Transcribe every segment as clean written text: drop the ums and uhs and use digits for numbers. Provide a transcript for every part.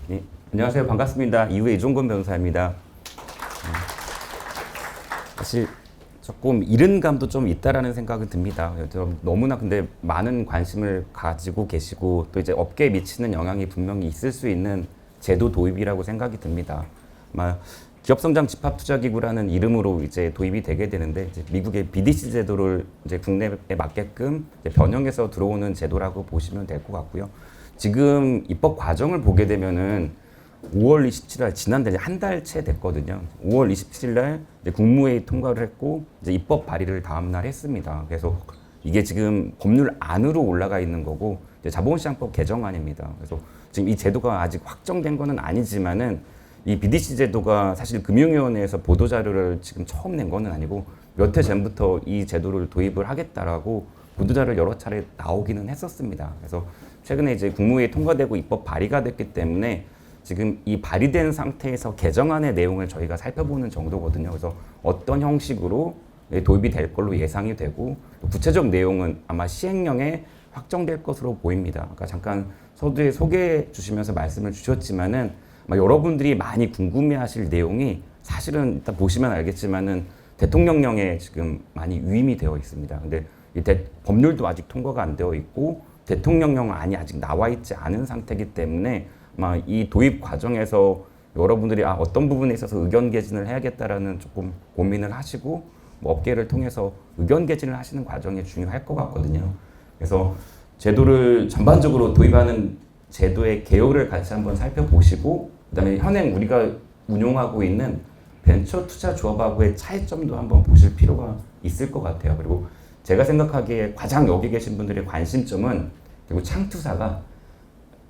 네, 안녕하세요. 반갑습니다. 이후의 이종건 변호사입니다. 사실 조금 이른 감도 좀 있다라는 생각은 듭니다. 너무나 근데 많은 관심을 가지고 계시고 또 이제 업계에 미치는 영향이 분명히 있을 수 있는 제도 도입이라고 생각이 듭니다. 아마 기업성장 집합투자기구라는 이름으로 이제 도입이 되게 되는데 이제 미국의 BDC 제도를 이제 국내에 맞게끔 이제 변형해서 들어오는 제도라고 보시면 될 것 같고요. 지금 입법 과정을 보게 되면은 5월 27일 날 지난달 한 달 채 됐거든요. 5월 27일 날 이제 국무회의 통과를 했고 이제 입법 발의를 다음 날 했습니다. 그래서 이게 지금 법률 안으로 올라가 있는 거고 이제 자본시장법 개정안입니다. 그래서 지금 이 제도가 아직 확정된 거는 아니지만은 이 BDC 제도가 사실 금융위원회에서 보도자료를 지금 처음 낸 거는 아니고 몇 해 전부터 이 제도를 도입을 하겠다라고 보도자료 여러 차례 나오기는 했었습니다. 그래서 최근에 이제 국무회의 통과되고 입법 발의가 됐기 때문에 지금 이 발의된 상태에서 개정안의 내용을 저희가 살펴보는 정도거든요. 그래서 어떤 형식으로 도입이 될 걸로 예상이 되고 구체적 내용은 아마 시행령에 확정될 것으로 보입니다. 아까 잠깐 서두에 소개해 주시면서 말씀을 주셨지만은 여러분들이 많이 궁금해하실 내용이 사실은 일단 보시면 알겠지만은 대통령령에 지금 많이 위임이 되어 있습니다. 근데 이 법률도 아직 통과가 안 되어 있고 대통령령안이 아직 나와 있지 않은 상태이기 때문에 아마 이 도입 과정에서 여러분들이 어떤 부분에 있어서 의견 개진을 해야겠다라는 조금 고민을 하시고 뭐 업계를 통해서 의견 개진을 하시는 과정이 중요할 것 같거든요. 그래서 제도를 전반적으로 도입하는 제도의 개요를 같이 한번 살펴보시고 그다음에 현행 우리가 운용하고 있는 벤처 투자 조합하고의 차이점도 한번 보실 필요가 있을 것 같아요. 그리고 제가 생각하기에 가장 여기 계신 분들의 관심점은 그리고 창투사가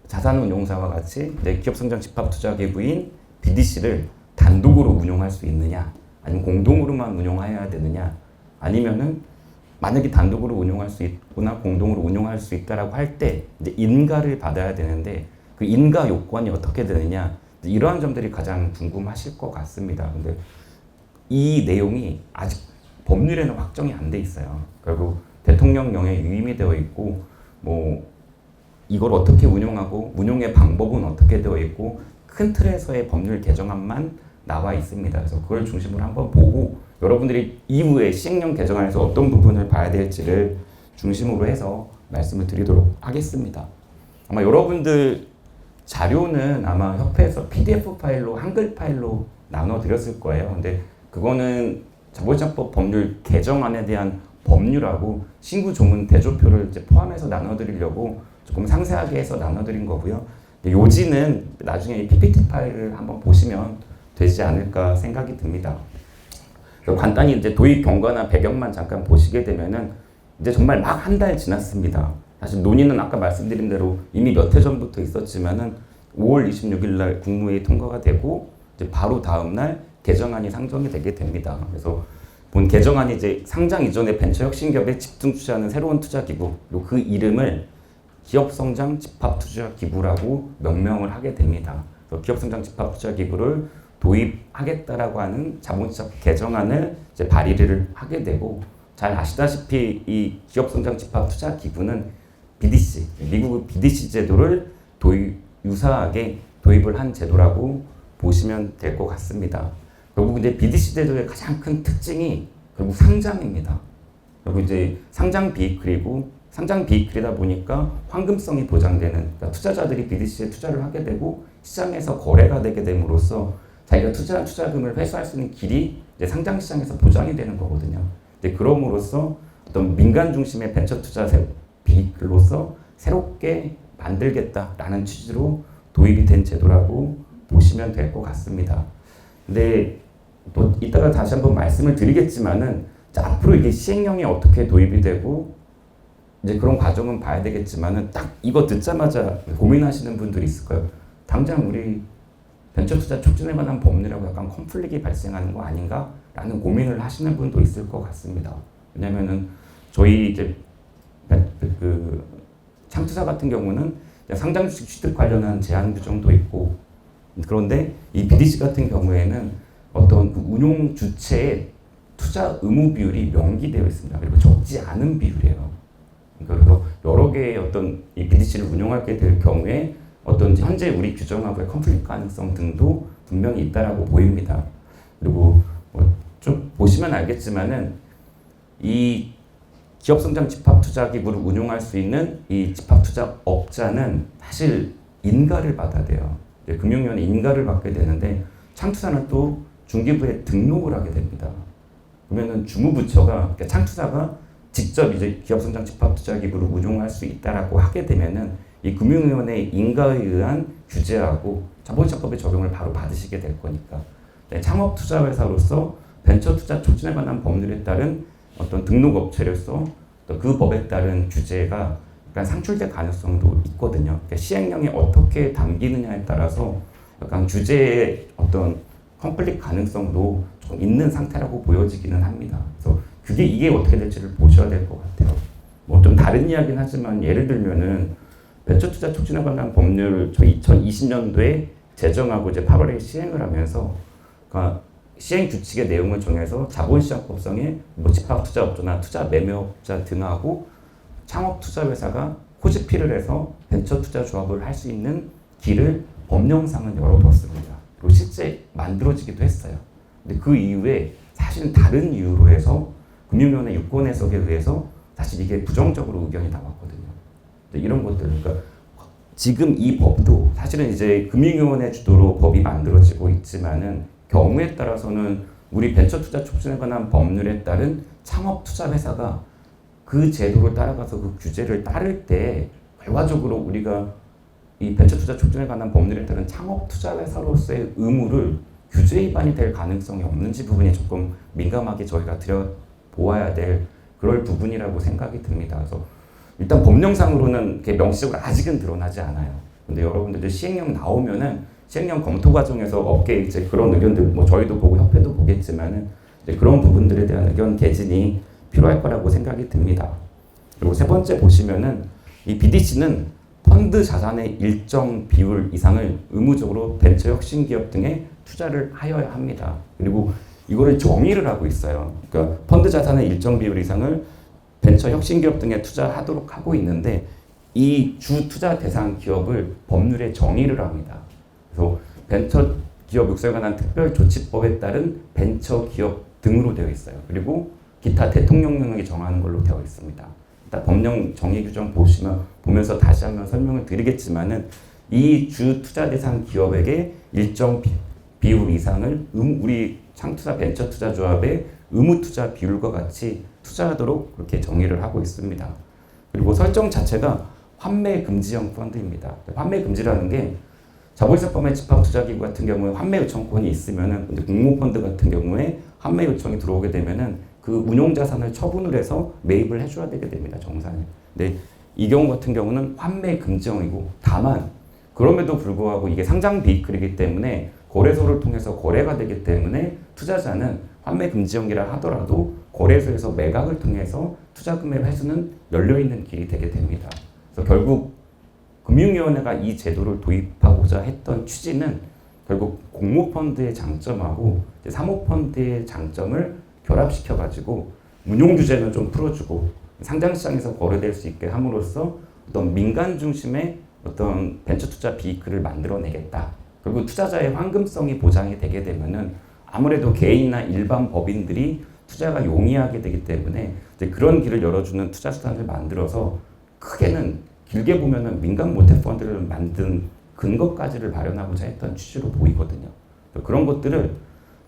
자산운용사와 같이 기업성장 집합투자기구인 BDC를 단독으로 운용할 수 있느냐, 아니면 공동으로만 운용해야 되느냐, 아니면은 만약에 단독으로 운용할 수 있거나 공동으로 운용할 수 있다라고 할 때 이제 인가를 받아야 되는데 그 인가 요건이 어떻게 되느냐, 이러한 점들이 가장 궁금하실 것 같습니다. 근데 이 내용이 아직 법률에는 확정이 안 돼 있어요. 결국 대통령령에 위임이 되어 있고 뭐 이걸 어떻게 운용하고 운용의 방법은 어떻게 되어 있고 큰 틀에서의 법률 개정안만 나와 있습니다. 그래서 그걸 중심으로 한번 보고 여러분들이 이후에 시행령 개정안에서 어떤 부분을 봐야 될지를 중심으로 해서 말씀을 드리도록 하겠습니다. 아마 여러분들 자료는 아마 협회에서 PDF 파일로 한글 파일로 나눠 드렸을 거예요. 근데 그거는 자본시장법 법률 개정안에 대한 법률하고 신구 조문 대조표를 이제 포함해서 나눠 드리려고 조금 상세하게 해서 나눠드린 거고요. 요지는 나중에 이 PPT 파일을 한번 보시면 되지 않을까 생각이 듭니다. 간단히 이제 도입 경과나 배경만 잠깐 보시게 되면은 이제 정말 막 한 달 지났습니다. 사실 논의는 아까 말씀드린 대로 이미 몇 해 전부터 있었지만은 5월 26일 날 국무회의 통과가 되고 이제 바로 다음 날 개정안이 상정이 되게 됩니다. 그래서 본 개정안이 이제 상장 이전의 벤처 혁신기업에 집중 투자하는 새로운 투자기구, 그리고 그 이름을 기업성장 집합투자기구라고 명명을 하게 됩니다. 기업성장 집합투자기구를 도입하겠다라고 하는 자본시장 개정안을 이제 발의를 하게 되고 잘 아시다시피 이 기업성장 집합투자기구는 BDC, 미국 BDC 제도를 유사하게 도입을 한 제도라고 보시면 될 것 같습니다. 결국 이제 BDC 제도의 가장 큰 특징이 결국 상장입니다. 그리고 이제 상장 비익리고 상장 비익리다 보니까 황금성이 보장되는, 그러니까 투자자들이 BDC에 투자를 하게 되고 시장에서 거래가 되게 됨으로써 자기가 투자한 투자금을 회수할 수 있는 길이 이제 상장 시장에서 보장이 되는 거거든요. 이제 그럼으로써 어떤 민간 중심의 벤처 투자 비익로서 새롭게 만들겠다라는 취지로 도입이 된 제도라고 보시면 될 것 같습니다. 근데 또 이따가 다시 한번 말씀을 드리겠지만은 앞으로 이게 시행령이 어떻게 도입이 되고 이제 그런 과정은 봐야 되겠지만은 딱 이거 듣자마자 고민하시는 분들이 있을 거예요. 당장 우리 벤처 투자 촉진에 관한 법률하고 약간 컨플릭이 발생하는 거 아닌가? 라는 고민을 하시는 분도 있을 것 같습니다. 왜냐면은 저희 이제 그 창투사 같은 경우는 상장 주식 취득 관련한 제한 규정도 있고 그런데 이 BDC 같은 경우에는 어떤 그 운용 주체의 투자 의무 비율이 명기되어 있습니다. 그리고 적지 않은 비율이에요. 그래서 여러 개의 어떤 이 BDC를 운용하게 될 경우에 어떤 현재 우리 규정하고의 컨플릭트 가능성 등도 분명히 있다라고 보입니다. 그리고 좀 보시면 알겠지만은 이 기업성장 집합투자기구를 운용할 수 있는 이 집합투자업자는 사실 인가를 받아야 돼요. 금융위원회 인가를 받게 되는데 창투사는 또 중개부에 등록을 하게 됩니다. 그러면은 주무부처가 그러니까 창투사가 직접 이제 기업성장 집합투자기구를 운용할 수 있다라고 하게 되면은 이 금융위원회 인가에 의한 규제하고 자본시장법의 적용을 바로 받으시게 될 거니까 창업투자회사로서 벤처투자 촉진에 관한 법률에 따른 어떤 등록업체로서 또 그 법에 따른 규제가 약간 상출될 가능성도 있거든요. 그러니까 시행령에 어떻게 담기느냐에 따라서 약간 규제의 어떤 컨플릭트 가능성도 좀 있는 상태라고 보여지기는 합니다. 그래서 이게 어떻게 될지를 보셔야 될 것 같아요. 뭐 좀 다른 이야기는 하지만 예를 들면은 벤처투자 촉진에 관한 법률 저 2020년도에 제정하고 이제 8월에 시행을 하면서 그러니까 시행 규칙의 내용을 정해서 자본시장법상에 뭐 집합투자업자나 투자 매매업자 등하고 창업투자회사가 호지피를 해서 벤처투자 조합을 할 수 있는 길을 법령상은 열어뒀습니다. 그리고 실제 만들어지기도 했어요. 근데 그 이후에 사실은 다른 이유로 해서 금융위원회 유권 해석에 의해서 사실 이게 부정적으로 의견이 나왔거든요. 이런 것들, 그러니까 지금 이 법도 사실은 이제 금융위원회 주도로 법이 만들어지고 있지만은 경우에 따라서는 우리 벤처투자 촉진에 관한 법률에 따른 창업투자회사가 그 제도를 따라가서 그 규제를 따를 때 결과적으로 우리가 이 벤처투자 촉진에 관한 법률에 따른 창업투자회사로서의 의무를 규제 위반이 될 가능성이 없는지 부분이 조금 민감하게 저희가 들여보아야 될 그럴 부분이라고 생각이 듭니다. 그래서 일단 법령상으로는 명시적으로 아직은 드러나지 않아요. 근데 여러분들 시행령 나오면은 시행령 검토 과정에서 업계 이제 그런 의견들 뭐 저희도 보고 협회도 보겠지만은 이제 그런 부분들에 대한 의견 개진이 필요할 거라고 생각이 듭니다. 그리고 세 번째 보시면은 이 BDC는 펀드 자산의 일정 비율 이상을 의무적으로 벤처 혁신 기업 등에 투자를 하여야 합니다. 그리고 이거를 정의를 하고 있어요. 그러니까 펀드 자산의 일정 비율 이상을 벤처 혁신 기업 등에 투자하도록 하고 있는데 이 주 투자 대상 기업을 법률에 정의를 합니다. 그래서 벤처 기업 육성에 관한 특별조치법에 따른 벤처 기업 등으로 되어 있어요. 그리고 기타 대통령령이 정하는 걸로 되어 있습니다. 일단 법령 정의 규정 보면서 다시 한번 설명을 드리겠지만은 이 주 투자 대상 기업에게 일정 비율 이상을 우리 창투자 벤처 투자 조합의 의무 투자 비율과 같이 투자하도록 그렇게 정의를 하고 있습니다. 그리고 설정 자체가 환매 금지형 펀드입니다. 환매 금지라는 게 자본시장법의 집합투자기구 같은 경우에 환매 요청권이 있으면은 근데 공모펀드 같은 경우에 환매 요청이 들어오게 되면은 그 운용자산을 처분을 해서 매입을 해줘야 되게 됩니다. 정산을. 근데 이 경우 같은 경우는 환매 금지형이고 다만 그럼에도 불구하고 이게 상장 비이클이기 때문에 거래소를 통해서 거래가 되기 때문에 투자자는 환매 금지형이라 하더라도 거래소에서 매각을 통해서 투자금의 회수는 열려있는 길이 되게 됩니다. 그래서 결국 금융위원회가 이 제도를 도입하고자 했던 취지는 결국 공모펀드의 장점하고 사모펀드의 장점을 결합시켜가지고 운용규제는 좀 풀어주고 상장시장에서 거래될 수 있게 함으로써 어떤 민간 중심의 어떤 벤처투자 비이클을 만들어내겠다. 그리고 투자자의 황금성이 보장이 되게 되면은 아무래도 개인이나 일반 법인들이 투자가 용이하게 되기 때문에 이제 그런 길을 열어주는 투자 수단을 만들어서 크게는 길게 보면은 민간 모태펀드를 만든 근거까지를 마련하고자 했던 취지로 보이거든요. 그런 것들을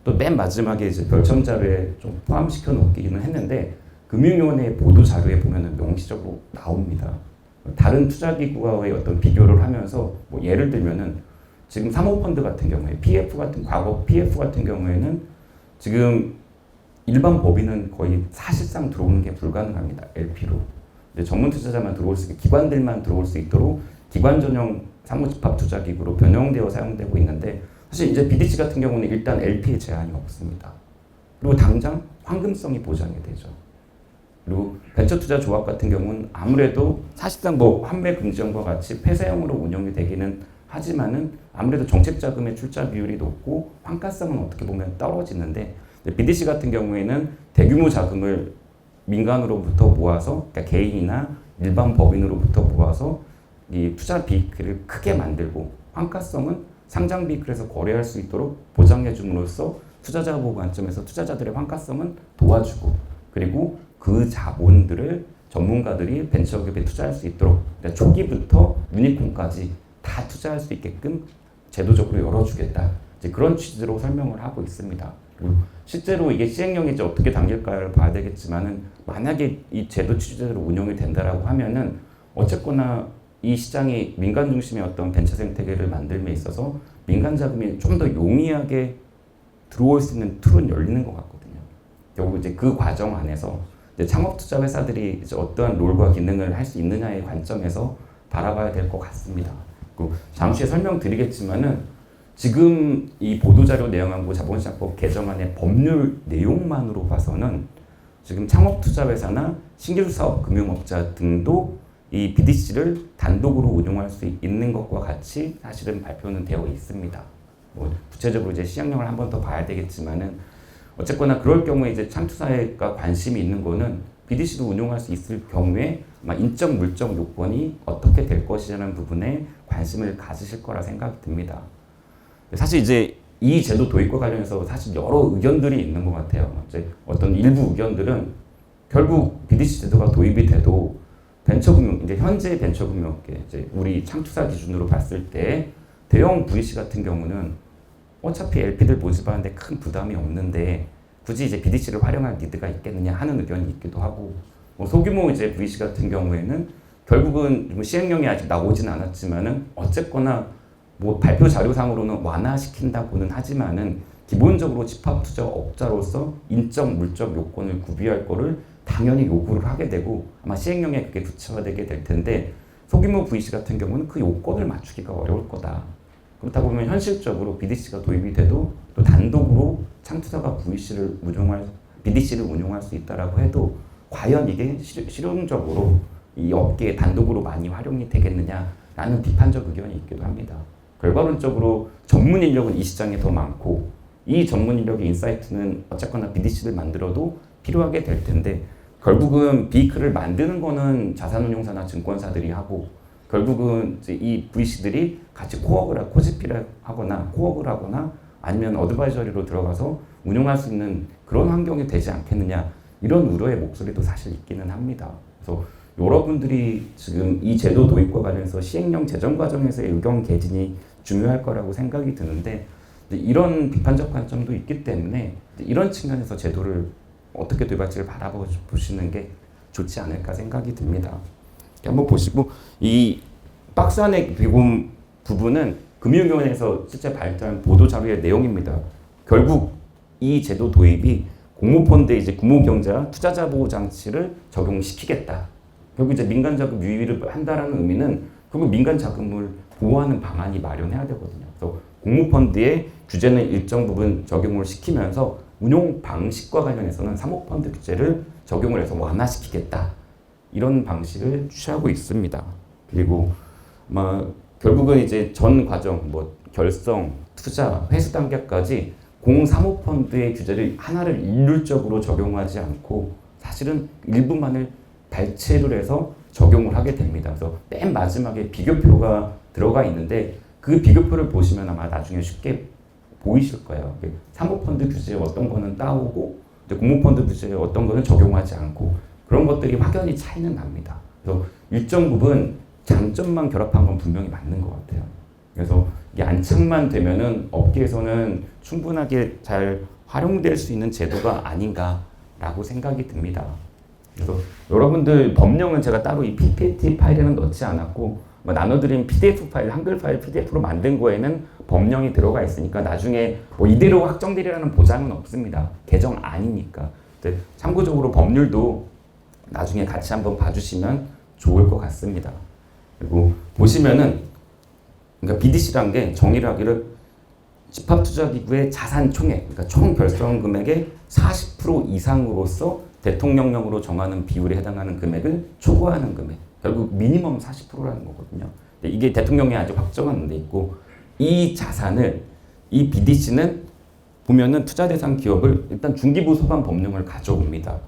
또 맨 마지막에 이제 별첨 자료에 좀 포함시켜 놓기는 했는데 금융위원회 보도 자료에 보면은 명시적으로 나옵니다. 다른 투자기구와의 어떤 비교를 하면서 뭐 예를 들면은 지금 사모펀드 같은 경우에 과거 PF 같은 경우에는 지금 일반 법인은 거의 사실상 들어오는 게 불가능합니다. LP로. 전문 투자자만 들어올 수 있게 기관들만 들어올 수 있도록 기관 전용 사무집합투자기구로 변형되어 사용되고 있는데 사실 이제 BDC 같은 경우는 일단 LP의 제한이 없습니다. 그리고 당장 황금성이 보장이 되죠. 그리고 벤처투자 조합 같은 경우는 아무래도 사실상 뭐 환매 금지형과 같이 폐쇄형으로 운영이 되기는 하지만은 아무래도 정책자금의 출자 비율이 높고 환가성은 어떻게 보면 떨어지는데 BDC 같은 경우에는 대규모 자금을 민간으로부터 모아서 그러니까 개인이나 일반 법인으로부터 모아서 이 투자 비익을 크게 만들고 환가성은 상장 비익에서 거래할 수 있도록 보장해 줌으로써 투자자 보호 관점에서 투자자들의 환가성은 도와주고 그리고 그 자본들을 전문가들이 벤처기업에 투자할 수 있도록 초기부터 유니콘까지 다 투자할 수 있게끔 제도적으로 열어주겠다. 이제 그런 취지로 설명을 하고 있습니다. 그리고 실제로 이게 시행령이 이제 어떻게 당길까를 봐야 되겠지만은 만약에 이 제도 취지대로 운영이 된다라고 하면은 어쨌거나 이 시장이 민간 중심의 어떤 벤처 생태계를 만들면 있어서 민간 자금이 좀 더 용이하게 들어올 수 있는 툴은 열리는 것 같거든요. 결국 이제 그 과정 안에서 이제 창업 투자 회사들이 이제 어떠한 롤과 기능을 할 수 있느냐의 관점에서 바라봐야 될 것 같습니다. 그리고 잠시 설명드리겠지만은 지금 이 보도자료 내용하고 자본시장법 개정안의 법률 내용만으로 봐서는 지금 창업투자회사나 신규사업 금융업자 등도 이 BDC를 단독으로 운용할 수 있는 것과 같이 사실은 발표는 되어 있습니다. 뭐 구체적으로 이제 시행령을 한 번 더 봐야 되겠지만은 어쨌거나 그럴 경우에 이제 창투사회가 관심이 있는 거는 BDC도 운용할 수 있을 경우에 아마 인적 물적 요건이 어떻게 될 것이라는 부분에 관심을 가지실 거라 생각이 듭니다. 사실 이제 이 제도 도입과 관련해서 사실 여러 의견들이 있는 것 같아요. 이제 어떤 일부 의견들은 결국 BDC 제도가 도입이 돼도 벤처금융, 이제 현재 벤처금융업계, 이제 우리 창투사 기준으로 봤을 때 대형 VC 같은 경우는 어차피 LP들 모집하는데 큰 부담이 없는데 굳이 이제 BDC를 활용할 니드가 있겠느냐 하는 의견이 있기도 하고 뭐 소규모 이제 VC 같은 경우에는 결국은 시행령이 아직 나오진 않았지만은 어쨌거나 뭐 발표 자료상으로는 완화시킨다고는 하지만은 기본적으로 집합투자업자로서 인적 물적 요건을 구비할 거를 당연히 요구를 하게 되고 아마 시행령에 그게 구체화되게 될 텐데 소규모 VC 같은 경우는 그 요건을 맞추기가 어려울 거다. 그렇다 보면 현실적으로 BDC가 도입이 돼도 또 단독으로 창투사가 BDC를 운용할 수 있다라고 해도 과연 이게 실용적으로 이 업계에 단독으로 많이 활용이 되겠느냐라는 비판적 의견이 있기도 합니다. 결과론적으로 전문 인력은 이 시장에 더 많고 이 전문 인력의 인사이트는 어쨌거나 BDC를 만들어도 필요하게 될 텐데 결국은 비이크를 만드는 거는 자산운용사나 증권사들이 하고 결국은 이제 이 VC들이 같이 코집필을 하거나 코업을 하거나 아니면 어드바이저리로 들어가서 운용할 수 있는 그런 환경이 되지 않겠느냐 이런 우려의 목소리도 사실 있기는 합니다. 그래서 여러분들이 지금 이 제도 도입과 관련해서 시행령 제정 과정에서의 의견 개진이 중요할 거라고 생각이 드는데 이런 비판적 관점도 있기 때문에 이런 측면에서 제도를 어떻게 도입할지를 바라보시는 게 좋지 않을까 생각이 듭니다. 한번 보시고 이 박스 안에 비공 부분은 금융위원회에서 실제 발표한 보도 자료의 내용입니다. 결국 이 제도 도입이 공모펀드에 이제 구모경제와 투자자 보호 장치를 적용시키겠다. 결국 이제 민간 자금 유입을 한다라는 의미는 결국 민간 자금을 보호하는 방안이 마련해야 되거든요. 그래서 공모펀드의 규제는 일정 부분 적용을 시키면서 운용 방식과 관련해서는 사모펀드 규제를 적용을 해서 완화시키겠다. 이런 방식을 취하고 있습니다. 그리고 결국은 이제 전 과정, 뭐 결성, 투자, 회수 단계까지 공사모펀드의 규제를 하나를 일률적으로 적용하지 않고 사실은 일부만을 발췌를 해서 적용을 하게 됩니다. 그래서 맨 마지막에 비교표가 들어가 있는데 그 비교표를 보시면 아마 나중에 쉽게 보이실 거예요. 사모펀드 규제에 어떤 거는 따오고 공모펀드 규제에 어떤 거는 적용하지 않고 그런 것들이 확연히 차이는 납니다. 그래서 일정 부분 장점만 결합한 건 분명히 맞는 것 같아요. 그래서 이게 안착만 되면은 업계에서는 충분하게 잘 활용될 수 있는 제도가 아닌가라고 생각이 듭니다. 그래서 여러분들 법령은 제가 따로 이 PPT 파일에는 넣지 않았고 나눠드린 PDF 파일, 한글 파일 PDF로 만든 거에는 법령이 들어가 있으니까 나중에 뭐 이대로 확정되리라는 보장은 없습니다. 개정 아니니까. 참고적으로 법률도 나중에 같이 한번 봐주시면 좋을 것 같습니다. 그리고 보시면은 그러니까 BDC란 게 정의를 하기를 집합투자기구의 자산 총액, 그러니까 총 결성 금액의 40% 이상으로서 대통령령으로 정하는 비율에 해당하는 금액을 초과하는 금액. 결국 미니멈 40%라는 거거든요. 이게 대통령이 아직 확정한 데 있고 이 자산을 이 BDC는 보면은 투자 대상 기업을 일단 중기부 소관 법령을 가져옵니다.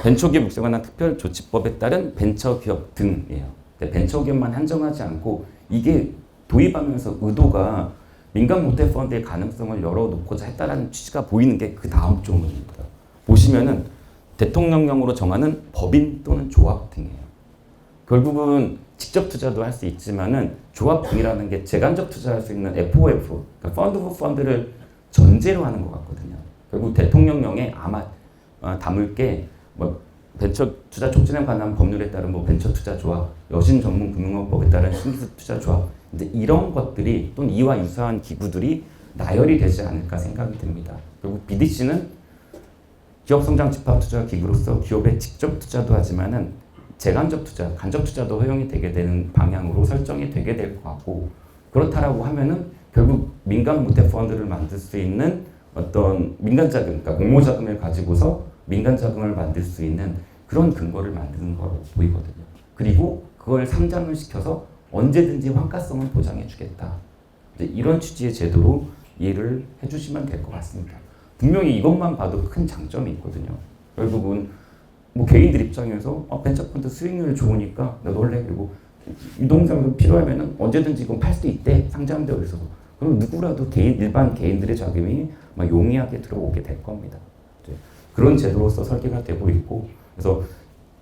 벤처기업 육성관한 특별조치법에 따른 벤처기업 등이에요. 벤처기업만 한정하지 않고 이게 도입하면서 의도가 민간 모태 펀드의 가능성을 열어놓고자 했다라는 취지가 보이는 게 그 다음 조문입니다. 보시면은 대통령령으로 정하는 법인 또는 조합 등이에요. 결국은 직접 투자도 할 수 있지만은 조합 등이라는 게 재간접 투자할 수 있는 FOF, 그러니까 펀드 오브 펀드를 전제로 하는 것 같거든요. 결국 대통령령에 아마 담을 게 뭐 벤처 투자 촉진에 관한 법률에 따른 뭐 벤처 투자 조합, 여신 전문 금융업법에 따른 신기술 투자 조합, 이제 이런 것들이 또는 이와 유사한 기구들이 나열이 되지 않을까 생각이 듭니다. 결국 BDC는 기업 성장 집합 투자 기구로서 기업에 직접 투자도 하지만은 재간접 투자, 간접 투자도 허용이 되게 되는 방향으로 설정이 되게 될 것 같고, 그렇다라고 하면은 결국 민간 모태 펀드를 만들 수 있는 어떤 민간 자금, 그러니까 공모 자금을 가지고서 민간 자금을 만들 수 있는 그런 근거를 만드는 거로 보이거든요. 그리고 그걸 상장을 시켜서 언제든지 환가성을 보장해 주겠다. 이런 취지의 제도로 이해를 해주시면 될 것 같습니다. 분명히 이것만 봐도 큰 장점이 있거든요. 결국은 뭐 개인들 입장에서 벤처펀드 수익률 좋으니까 나도 할래. 그리고 유동성도 필요하면은 언제든지 이건 팔 수 있대. 상장되어 있어서. 그럼 누구라도 일반 개인들의 자금이 막 용이하게 들어오게 될 겁니다. 그런 제도로서 설계가 되고 있고, 그래서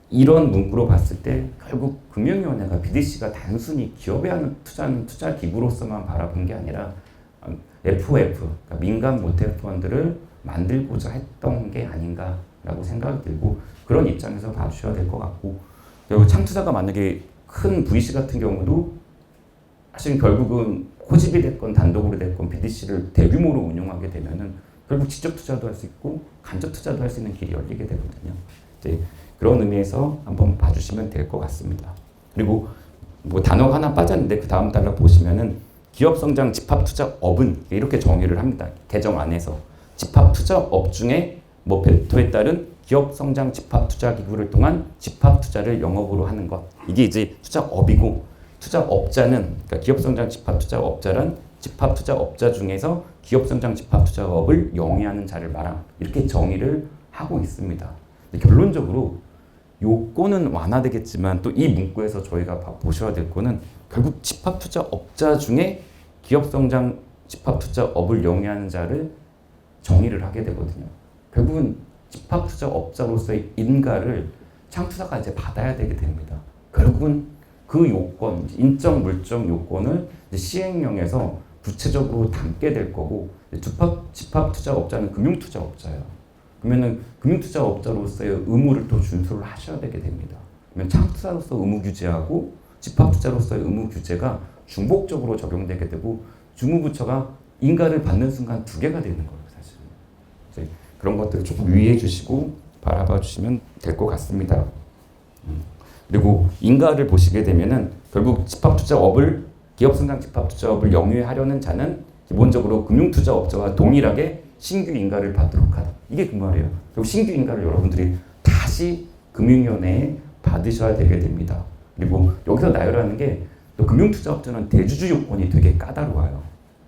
이런 문구로 봤을 때 결국 금융위원회가 BDC가 단순히 기업에 하는 투자는 투자 기구로서만 바라본 게 아니라 FOF, 그러니까 민간 모태 펀드를 만들고자 했던 게 아닌가라고 생각이 들고, 그런 입장에서 봐주셔야 될 것 같고, 그리고 창투자가 만약에 큰 VC 같은 경우도 사실 결국은 코집이 됐건 단독으로 됐건 BDC를 대규모로 운영하게 되면은 결국 직접 투자도 할 수 있고 간접 투자도 할 수 있는 길이 열리게 되거든요. 이제 그런 의미에서 한번 봐주시면 될 것 같습니다. 그리고 뭐 단어가 하나 빠졌는데 그 다음 단락 보시면은 기업 성장 집합 투자업은 이렇게 정의를 합니다. 개정 안에서 집합 투자업 중에 뭐 배토에 따른 기업 성장 집합 투자 기구를 통한 집합 투자를 영업으로 하는 것, 이게 이제 투자업이고, 투자업자는 그러니까 기업 성장 집합 투자업자란 집합 투자업자 중에서 기업 성장 집합 투자업을 영위하는 자를 말함, 이렇게 정의를 하고 있습니다. 결론적으로 요건은 완화되겠지만 또 이 문구에서 저희가 보셔야 될 거는 결국 집합 투자업자 중에 기업 성장 집합 투자업을 영위하는 자를 정의를 하게 되거든요. 결국은 집합 투자업자로서의 인가를 창투자가 이제 받아야 되게 됩니다. 결국은 그 요건, 인적 물적 요건을 시행령에서 구체적으로 담게 될 거고, 집합 투자업자는 금융투자업자예요. 그러면은 금융투자업자로서의 의무를 또 준수를 하셔야 되게 됩니다. 그러면 창투자로서 의무 규제하고 집합투자로서의 의무 규제가 중복적으로 적용되게 되고, 주무부처가 인가를 받는 순간 두 개가 되는 거예요, 사실은. 그런 것들을 조금 유의해 주시고 바라봐 주시면 될 것 같습니다. 그리고 인가를 보시게 되면은 결국 집합투자업을 기업성장 집합투자업을 영위하려는 자는 기본적으로 금융투자업자와 동일하게 신규 인가를 받도록 하다. 이게 그 말이에요. 그리고 신규 인가를 여러분들이 다시 금융위원회에 받으셔야 되게 됩니다. 그리고 여기서 나열하는 게 또 금융투자업자는 대주주 요건이 되게 까다로워요.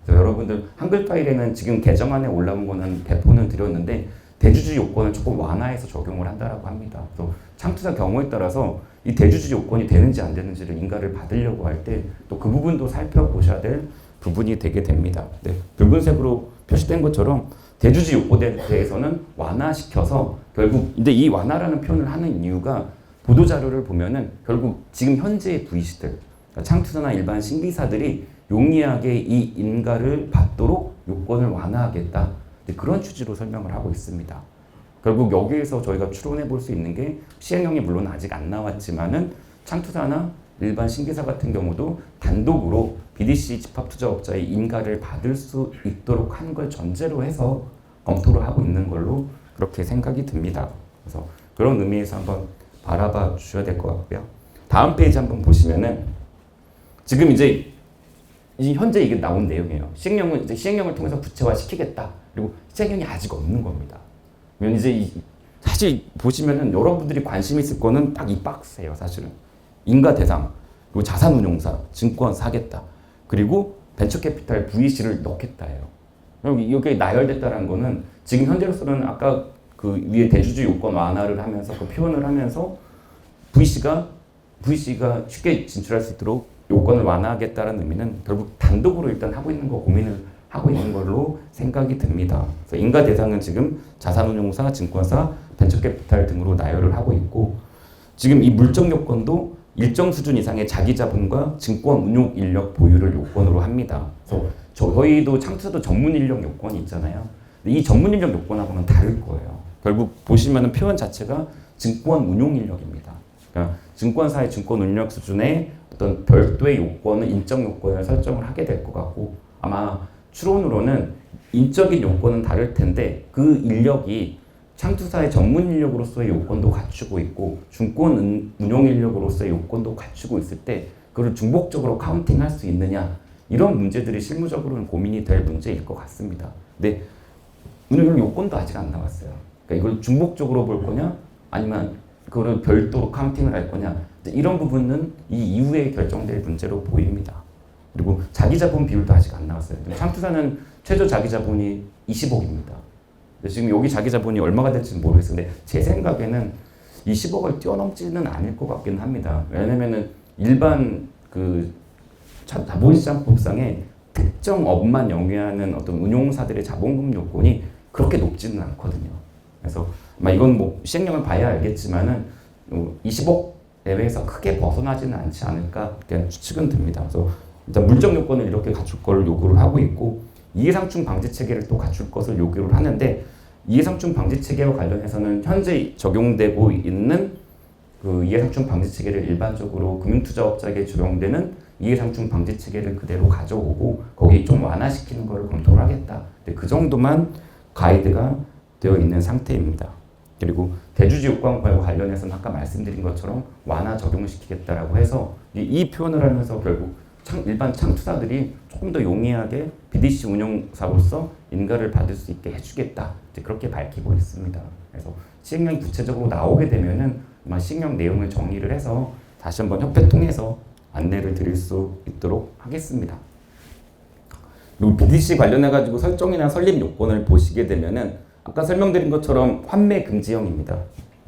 그래서 여러분들 한글 파일에는 지금 개정안에 올라온 거는 배포는 드렸는데 대주주 요건을 조금 완화해서 적용을 한다라고 합니다. 그래서 창투자 경우에 따라서 이 대주주 요건이 되는지 안 되는지를 인가를 받으려고 할 때 또 그 부분도 살펴보셔야 될 부분이 되게 됩니다. 네, 붉은색으로 표시된 것처럼 대주주 요건에 대해서는 완화시켜서 결국 근데 이 완화라는 표현을 하는 이유가 보도 자료를 보면은 결국 지금 현재의 VC들, 그러니까 창투자나 일반 신기사들이 용이하게 이 인가를 받도록 요건을 완화하겠다. 그런 취지로 설명을 하고 있습니다. 결국 여기에서 저희가 추론해 볼 수 있는 게 시행령이 물론 아직 안 나왔지만은 창투자나 일반 신기사 같은 경우도 단독으로 BDC 집합투자업자의 인가를 받을 수 있도록 하는 걸 전제로 해서 검토를 하고 있는 걸로 그렇게 생각이 듭니다. 그래서 그런 의미에서 한번 바라봐 주셔야 될 것 같고요. 다음 페이지 한번 보시면은 지금 이제 현재 이게 나온 내용이에요. 시행령은 이제 시행령을 통해서 구체화 시키겠다. 그리고 시행령이 아직 없는 겁니다. 그러면 이제 사실 보시면은 여러분들이 관심 있을 거는 딱 이 박스예요, 사실은. 인가 대상, 그리고 자산운용사, 증권 사겠다. 그리고 벤처캐피탈 VC를 넣겠다예요. 여기 나열됐다는 거는 지금 현재로서는 아까 그 위에 대주주 요건 완화를 하면서 그 표현을 하면서 VC가 VC가 쉽게 진출할 수 있도록 요건을 완화하겠다는 의미는 결국 단독으로 일단 하고 있는 거 고민을 하고 있는 걸로 생각이 듭니다. 그래서 인가 대상은 지금 자산운용사, 증권사, 벤처캐피탈 등으로 나열을 하고 있고 지금 이 물적 요건도 일정 수준 이상의 자기 자본과 증권 운용 인력 보유를 요건으로 합니다. 그래서 저희도 창투사도 전문 인력 요건이 있잖아요. 근데 이 전문 인력 요건하고는 다를 거예요. 결국 보시면은 표현 자체가 증권 운용 인력입니다. 그러니까 증권사의 증권 운용 수준의 어떤 별도의 요건은 인적 요건을 설정을 하게 될 것 같고 아마 추론으로는 인적인 요건은 다를 텐데 그 인력이 창투사의 전문 인력으로서의 요건도 갖추고 있고 증권 운용 인력으로서의 요건도 갖추고 있을 때 그걸 중복적으로 카운팅할 수 있느냐 이런 문제들이 실무적으로는 고민이 될 문제일 것 같습니다. 근데 운용 요건도 아직 안 나왔어요. 그러니까 이걸 중복적으로 볼 거냐 아니면 그거를 별도로 카운팅을 할 거냐 이런 부분은 이 이후에 결정될 문제로 보입니다. 그리고 자기자본 비율도 아직 안 나왔어요. 창투사는 최저 자기자본이 20억입니다. 지금 여기 자기자본이 얼마가 될지는 모르겠어요. 근데 제 생각에는 20억을 뛰어넘지는 않을 것 같긴 합니다. 왜냐면은 일반 그 자본시장법상에 특정 업만 영위하는 어떤 운용사들의 자본금 요건이 그렇게 높지는 않거든요. 그래서 이건 뭐 시행령을 봐야 알겠지만은 20억 내외에서 크게 벗어나지는 않지 않을까 그냥 추측은 듭니다. 그래서 일단 물적 요건을 이렇게 갖출 걸 요구를 하고 있고 이해상충 방지 체계를 또 갖출 것을 요구를 하는데 이해상충 방지 체계와 관련해서는 현재 적용되고 있는 그 이해상충 방지 체계를 일반적으로 금융투자업자에게 적용되는 이해상충 방지 체계를 그대로 가져오고 거기 좀 완화시키는 걸 검토를 하겠다. 그 정도만 가이드가 되어 있는 상태입니다. 그리고 대주주 요건과 관련해서는 아까 말씀드린 것처럼 완화 적용시키겠다라고 해서 이 표현을 하면서 결국 일반 창투사들이 조금 더 용이하게 BDC 운영사로서 인가를 받을 수 있게 해주겠다. 그렇게 밝히고 있습니다. 그래서 시행령이 구체적으로 나오게 되면은 아마 시행령 내용을 정리를 해서 다시 한번 협회 통해서 안내를 드릴 수 있도록 하겠습니다. 그리고 BDC 관련해가지고 설정이나 설립 요건을 보시게 되면은 아까 설명드린 것처럼 환매 금지형입니다.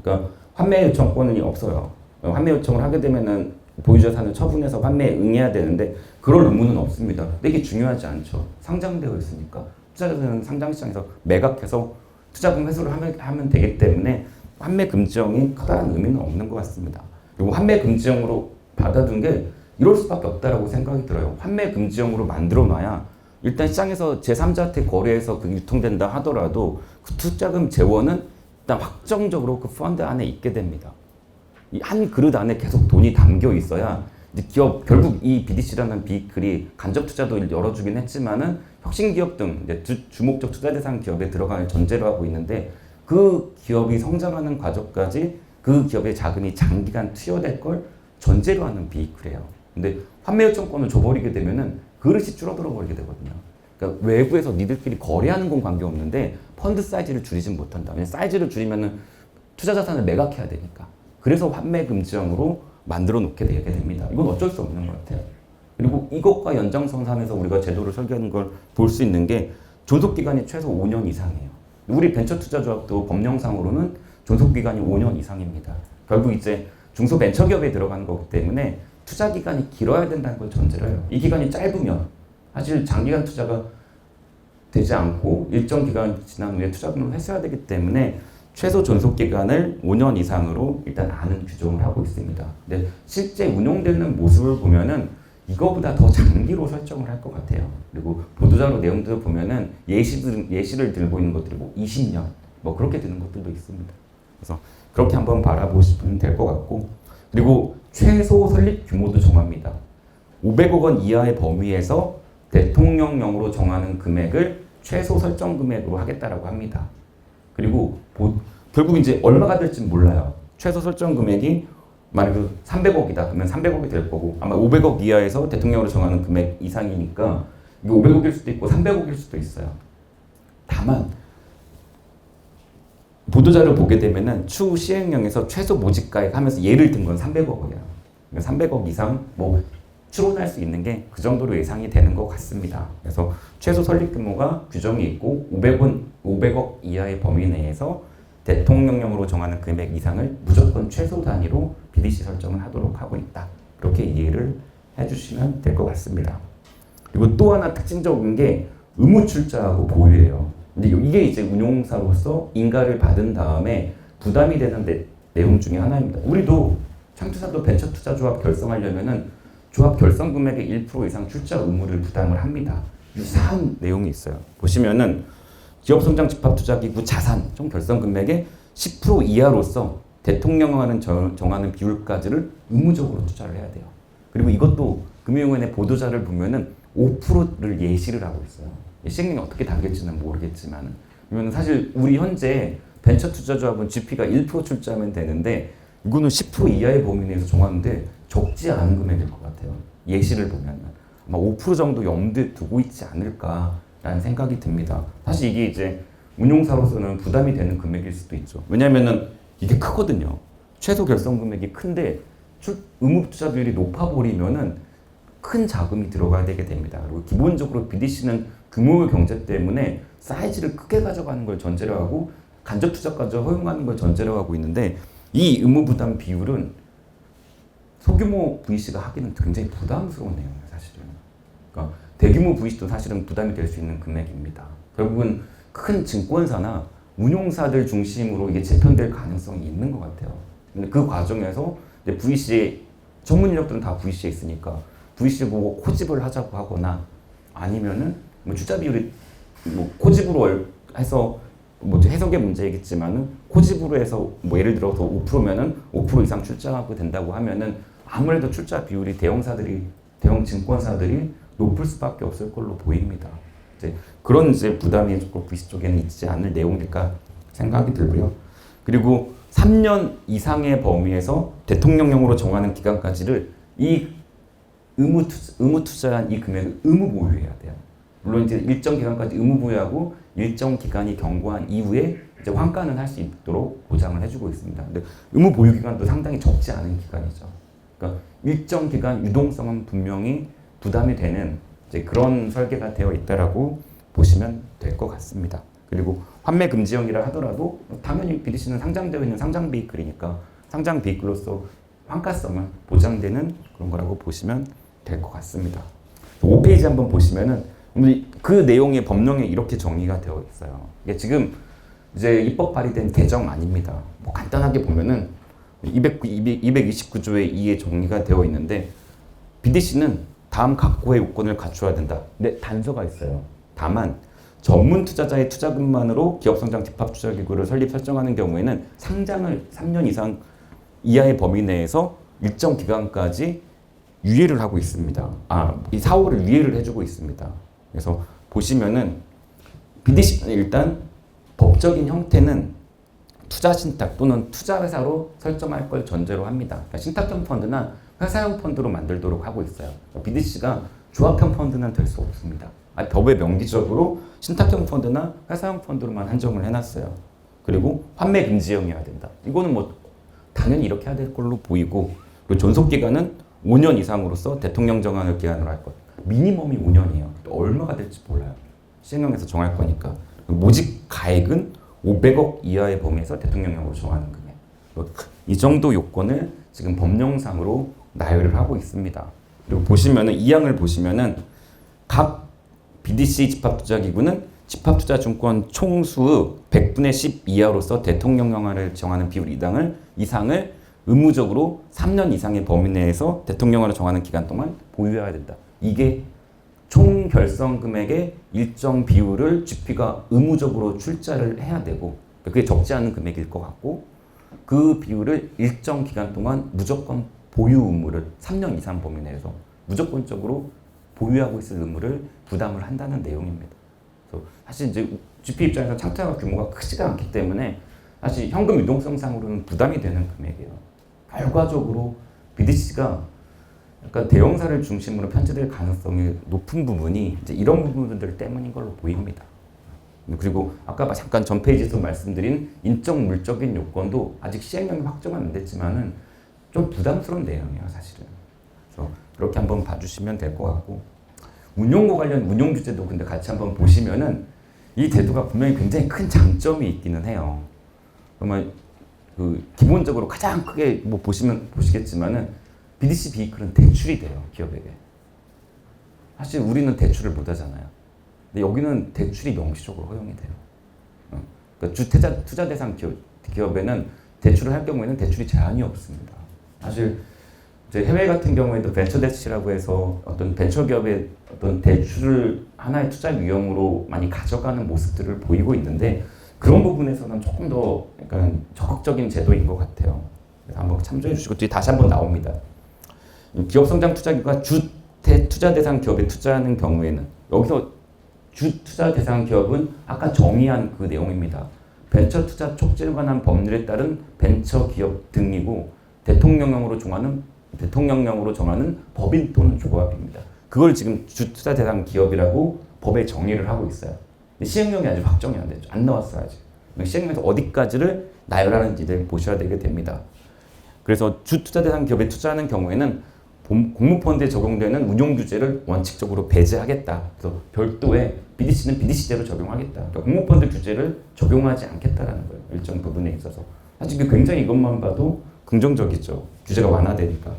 그러니까 환매 요청권이 없어요. 환매 요청을 하게 되면은 보유자산을 처분해서 환매에 응해야 되는데 그럴 의무는 없습니다. 근데 이게 중요하지 않죠. 상장되어 있으니까 투자자는 상장시장에서 매각해서 투자금 회수를 하면 되기 때문에 환매 금지형이 커다란 의미는 없는 것 같습니다. 그리고 환매 금지형으로 받아둔 게 이럴 수밖에 없다라고 생각이 들어요. 환매 금지형으로 만들어 놔야 일단 시장에서 제3자한테 거래해서 그 유통된다 하더라도 그 투자금 재원은 일단 확정적으로 그 펀드 안에 있게 됩니다. 이 한 그릇 안에 계속 돈이 담겨 있어야 이제 기업 결국 이 BDC라는 비클이 간접 투자도 열어주긴 했지만은 혁신 기업 등 이제 주목적 투자 대상 기업에 들어가는 전제로 하고 있는데 그 기업이 성장하는 과정까지 그 기업의 자금이 장기간 투여될 걸 전제로 하는 비클이에요. 근데 환매 요청권을 줘버리게 되면은 그릇이 줄어들어 버리게 되거든요. 그러니까 외부에서 니들끼리 거래하는 건 관계없는데 펀드 사이즈를 줄이진 못한다. 왜냐면 사이즈를 줄이면은 투자 자산을 매각해야 되니까. 그래서 환매 금지형으로 만들어 놓게 되게 됩니다. 이건 어쩔 수 없는 것 같아요. 그리고 이것과 연장선상에서 우리가 제도를 설계하는 걸 볼 수 있는 게 존속기간이 최소 5년 이상이에요. 우리 벤처투자조합도 법령상으로는 존속기간이 5년 이상입니다. 결국 이제 중소벤처기업에 들어가는 거기 때문에 투자 기간이 길어야 된다는 걸 전제로 해요. 이 기간이 짧으면 사실 장기간 투자가 되지 않고 일정 기간 지난 후에 투자금을 회수해야 되기 때문에 최소 존속 기간을 5년 이상으로 일단 아는 규정을 하고 있습니다. 근데 실제 운용되는 모습을 보면은 이거보다 더 장기로 설정을 할 것 같아요. 그리고 보도자료 내용들을 보면은 예시를 들고 있는 것들이 뭐 20년 뭐 그렇게 되는 것들도 있습니다. 그래서 그렇게 한번 바라보시면 될 것 같고 그리고 최소 설립 규모도 정합니다. 500억 원 이하의 범위에서 대통령령으로 정하는 금액을 최소 설정 금액으로 하겠다라고 합니다. 그리고 결국 이제 얼마가 될지 몰라요. 최소 설정 금액이 만약에 300억이다 그러면 300억이 될 거고 아마 500억 이하에서 대통령으로 정하는 금액 이상이니까 이게 500억일 수도 있고 300억일 수도 있어요. 다만 보도자료 보게 되면은 추후 시행령에서 최소 모집가액 하면서 예를 든 건 300억이에요. 300억 이상 뭐 추론할 수 있는 게 그 정도로 예상이 되는 것 같습니다. 그래서 최소 설립 규모가 규정이 있고 500억 이하의 범위 내에서 대통령령으로 정하는 금액 이상을 무조건 최소 단위로 BDC 설정을 하도록 하고 있다. 그렇게 이해를 해주시면 될 것 같습니다. 그리고 또 하나 특징적인 게 의무 출자하고 보유예요. 근데 이게 이제 운용사로서 인가를 받은 다음에 부담이 되는 내용 중에 하나입니다. 우리도 창투사도 벤처투자조합 결성하려면은 조합 결성 금액의 1% 이상 출자 의무를 부담을 합니다. 유사한 내용이 있어요. 보시면은 기업성장집합투자기구 자산 총 결성 금액의 10% 이하로서 대통령령은 정하는 비율까지를 의무적으로 투자를 해야 돼요. 그리고 이것도 금융위원회 보도자를 보면은 5%를 예시를 하고 있어요. 시행령이 어떻게 담길지는 모르겠지만, 그러면 사실 우리 현재 벤처투자조합은 GP가 1% 출자하면 되는데 이거는 10% 이하의 범위 내에서 정하는데 적지 않은 금액일 것 같아요. 예시를 보면 아마 5% 정도 염두에 두고 있지 않을까라는 생각이 듭니다. 사실 이게 이제 운용사로서는 부담이 되는 금액일 수도 있죠. 왜냐하면은 이게 크거든요. 최소 결성 금액이 큰데 의무 투자 비율이 높아버리면은 큰 자금이 들어가야 되게 됩니다. 그리고 기본적으로 BDC는 규모의 경제 때문에 사이즈를 크게 가져가는 걸 전제로 하고 간접 투자까지 허용하는 걸 전제로 하고 있는데, 이 의무 부담 비율은 소규모 VC가 하기는 굉장히 부담스러운 내용이에요, 사실은. 그러니까 대규모 VC도 사실은 부담이 될 수 있는 금액입니다. 결국은 큰 증권사나 운용사들 중심으로 이게 재편될 가능성이 있는 것 같아요. 근데 그 과정에서 이제 VC의 전문 인력들은 다 VC에 있으니까 VC 보고 코집을 하자고 하거나 아니면은 뭐 투자 비율이 뭐 코집으로 해서 뭐 해석의 문제이겠지만은 코집으로 해서 뭐 예를 들어서 5%면은 5% 이상 출자하고 된다고 하면은 아무래도 출자 비율이 대형 증권사들이 높을 수밖에 없을 걸로 보입니다. 이제 그런 이제 부담이 조금 VC 쪽에는 있지 않을 내용일까 생각이 들고요. 그리고 3년 이상의 범위에서 대통령령으로 정하는 기간까지를 이 의무 투자한 이 금액을 의무 보유해야 돼요. 물론 이제 일정 기간까지 의무 보유하고 일정 기간이 경과한 이후에 이제 환가는 할 수 있도록 보장을 해주고 있습니다. 근데 의무 보유 기간도 상당히 적지 않은 기간이죠. 그러니까 일정 기간 유동성은 분명히 부담이 되는 이제 그런 설계가 되어 있다라고 보시면 될 것 같습니다. 그리고 환매 금지형이라 하더라도 당연히 BDC는 상장되어 있는 상장 베이클이니까 상장 베이클로서 환가성은 보장되는 그런 거라고 보시면 될 것 같습니다. 5페이지 한번 보시면은 그 내용의 법령에 이렇게 정의가 되어 있어요. 이게 지금 이제 입법 발의된 개정 아닙니다. 뭐 간단하게 보면은 229조의 2에 정의가 되어 있는데 BDC는 다음 각고의 요건을 갖추어야 된다. 근데 단서가 있어요. 다만 전문 투자자의 투자금만으로 기업성장 집합투자기구를 설립 설정하는 경우에는 상장을 3년 이상 이하의 범위 내에서 일정 기간까지 유예를 하고 있습니다. 이 사후를 유예를 해주고 있습니다. 그래서 보시면은 BDC는 일단 법적인 형태는 투자신탁 또는 투자회사로 설정할 걸 전제로 합니다. 그러니까 신탁형 펀드나 회사형 펀드로 만들도록 하고 있어요. BDC가 조합형 펀드는 될 수 없습니다. 법에 명기적으로 신탁형 펀드나 회사형 펀드로만 한정을 해놨어요. 그리고 환매 금지형이어야 된다. 이거는 뭐 당연히 이렇게 해야 될 걸로 보이고, 그리고 존속기간은 5년 이상으로서 대통령 정한을 기한으로 할 것. 미니멈이 5년이에요. 얼마가 될지 몰라요. 시행령에서 정할 거니까. 모집 가액은 500억 이하의 범위에서 대통령령으로 정하는 금액. 이 정도 요건을 지금 법령상으로 나열을 하고 있습니다. 그리고 보시면은 이 항을 보시면은 각 BDC 집합투자기구는 집합투자증권 총수의 100분의 10 이하로서 대통령령을 정하는 비율 이상을 의무적으로 3년 이상의 범위 내에서 대통령령을 정하는 기간 동안 보유해야 된다. 이게 총 결성 금액의 일정 비율을 GP가 의무적으로 출자를 해야 되고, 그게 적지 않은 금액일 것 같고, 그 비율을 일정 기간 동안 무조건 보유 의무를 3년 이상 범위 내에서 무조건적으로 보유하고 있을 의무를 부담을 한다는 내용입니다. 그래서 사실 이제 GP 입장에서 창투자가 규모가 크지가 않기 때문에 사실 현금 유동성상으로는 부담이 되는 금액이에요. 결과적으로 BDC가 약간 대형사를 중심으로 편제될 가능성이 높은 부분이 이제 이런 부분들 때문인 걸로 보입니다. 그리고 아까 잠깐 전 페이지에서 말씀드린 인적 물적인 요건도 아직 시행령이 확정은 안 됐지만은 좀 부담스러운 내용이에요, 사실은. 그래서 그렇게 한번 봐주시면 될 것 같고, 운용과 관련 운용 규제도 근데 같이 한번 보시면은 이 제도가 분명히 굉장히 큰 장점이 있기는 해요. 그러면 그 기본적으로 가장 크게 뭐 보시겠지만은 BDC 비클은 대출이 돼요, 기업에게. 사실 우리는 대출을 못 하잖아요. 근데 여기는 대출이 명시적으로 허용이 돼요. 그러니까 투자 대상 기업에는 대출을 할 경우에는 대출이 제한이 없습니다. 사실 이제 해외 같은 경우에도 벤처데스라고 해서 어떤 벤처 기업의 어떤 대출을 하나의 투자 유형으로 많이 가져가는 모습들을 보이고 있는데 그런 부분에서는 조금 더 약간 적극적인 제도인 것 같아요. 그래서 한번 참조해 주시고 뒤에 다시 한번 나옵니다. 기업 성장 투자기구가 주 투자 대상 기업에 투자하는 경우에는 여기서 주 투자 대상 기업은 아까 정의한 그 내용입니다. 벤처 투자 촉진에 관한 법률에 따른 벤처 기업 등이고 대통령령으로 정하는 법인 또는 조합입니다. 그걸 지금 주 투자 대상 기업이라고 법에 정의를 하고 있어요. 시행령이 아직 확정이 안 됐죠. 안 나왔어요 아직. 시행령에서 어디까지를 나열하는지를 보셔야 되게 됩니다. 그래서 주 투자 대상 기업에 투자하는 경우에는 공모펀드에 적용되는 운용 규제를 원칙적으로 배제하겠다. 그래서 별도의 BDC는 BDC대로 적용하겠다. 그러니까 공모펀드 규제를 적용하지 않겠다라는 거예요. 일정 부분에 있어서. 사실 굉장히 이것만 봐도 긍정적이죠. 규제가 완화되니까.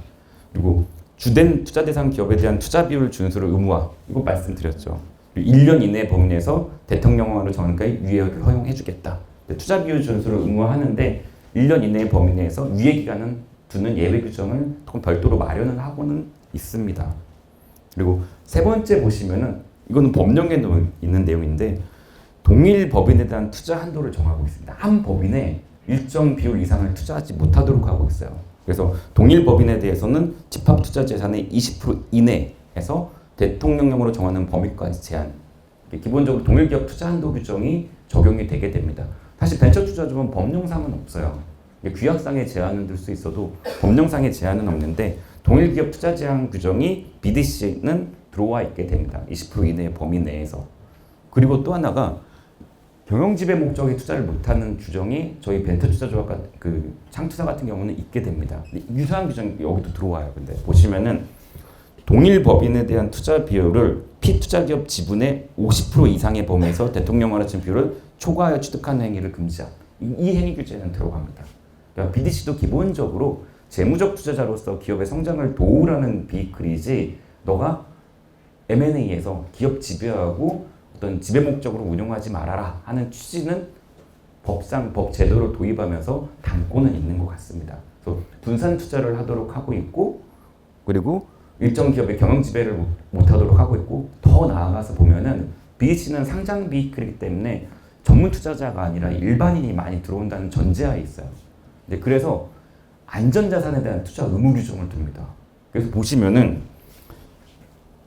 그리고 주된 투자 대상 기업에 대한 투자 비율 준수를 의무화. 이거 말씀드렸죠. 1년 이내 범위 내에서 대통령령으로 정하니까 유예를 허용해 주겠다. 투자 비율 준수를 의무화하는데 1년 이내의 범위 내에서 유예 기간은 두는 예외 규정을 조금 별도로 마련을 하고는 있습니다. 그리고 세 번째 보시면은 이거는 법령에 있는 내용인데 동일 법인에 대한 투자 한도를 정하고 있습니다. 한 법인에 일정 비율 이상을 투자하지 못하도록 하고 있어요. 그래서 동일 법인에 대해서는 집합 투자 재산의 20% 이내에서 대통령령으로 정하는 범위까지 제한. 기본적으로 동일 기업 투자 한도 규정이 적용이 되게 됩니다. 사실 벤처 투자주는 법령상은 없어요. 규약상의 제한은 들 수 있어도 법령상의 제한은 없는데 동일 기업 투자 제한 규정이 BDC는 들어와 있게 됩니다. 20% 이내의 범위 내에서. 그리고 또 하나가 경영 지배 목적의 투자를 못하는 규정이 저희 벤처 투자조합 같은 그 창투사 같은 경우는 있게 됩니다. 유사한 규정이 여기도 들어와요. 근데 보시면은 동일 법인에 대한 투자 비율을 피투자 기업 지분의 50% 이상의 범위에서 대통령령으로 진 비율을 초과하여 취득하는 행위를 금지한 이 행위 규제는 들어갑니다. 그러니까 BDC도 기본적으로 재무적 투자자로서 기업의 성장을 도우라는 비클이지 너가 M&A에서 기업 지배하고 어떤 지배 목적으로 운영하지 말아라 하는 취지는 법상 법 제도를 도입하면서 담고는 있는 것 같습니다. 그래서 분산 투자를 하도록 하고 있고 그리고 일정 기업의 경영 지배를 못하도록 하고 있고 더 나아가서 보면은 BDC는 상장 비클이기 때문에 전문 투자자가 아니라 일반인이 많이 들어온다는 전제하에 있어요. 그래서 안전자산에 대한 투자 의무 규정을 둡니다. 그래서 보시면은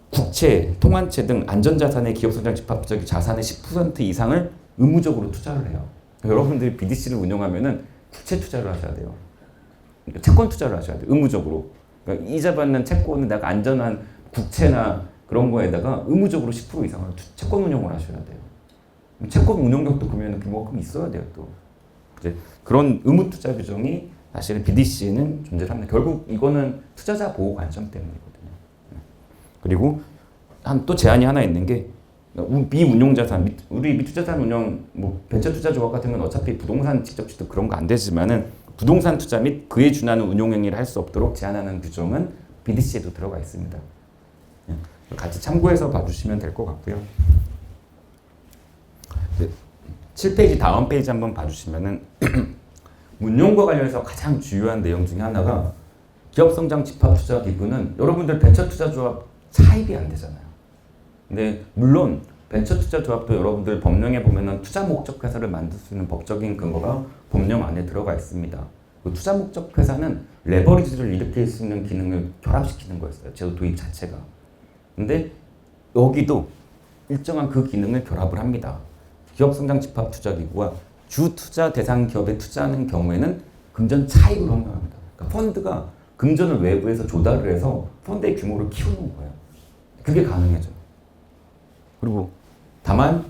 국채, 통한채 등 안전자산의 기업성장 집합적 자산의 10% 이상을 의무적으로 투자를 해요. 그러니까 여러분들이 BDC를 운영하면은 국채 투자를 하셔야 돼요. 그러니까 채권 투자를 하셔야 돼요. 의무적으로. 그러니까 이자 받는 채권은 내가 안전한 국채나 그런 거에다가 의무적으로 10% 이상을 채권 운용을 하셔야 돼요. 채권 운용력도 그러면 그만큼 있어야 돼요. 또 이제 그런 의무 투자 규정이 사실은 BDC는 존재합니다. 결국 이거는 투자자 보호 관점 때문이거든요. 그리고 또 제한이 하나 있는 게 미운용자산, 우리 미투자산 운영, 뭐 벤처 투자 조합 같은 건 어차피 부동산 직접 취득 그런 거 안 되지만은 부동산 투자 및 그에 준하는 운용 행위를 할 수 없도록 제한하는 규정은 BDC에도 들어가 있습니다. 같이 참고해서 봐주시면 될 것 같고요. 7페이지 다음 페이지 한번 봐주시면은 운용과 관련해서 가장 주요한 내용 중에 하나가 기업성장 집합투자기구는 여러분들 벤처투자조합 차입이 안 되잖아요. 근데 물론 벤처투자조합도 여러분들 법령에 보면은 투자 목적 회사를 만들 수 있는 법적인 근거가 법령 안에 들어가 있습니다. 그 투자 목적 회사는 레버리지를 일으킬 수 있는 기능을 결합시키는 거였어요. 제도 도입 자체가. 근데 여기도 일정한 그 기능을 결합을 합니다. 기업성장 집합투자기구가 주 투자 대상 기업에 투자하는 경우에는 금전 차익을 확보합니다. 그러니까 펀드가 금전을 외부에서 조달을 해서 펀드의 규모를 키우는 거예요. 그게 가능해져. 그리고 다만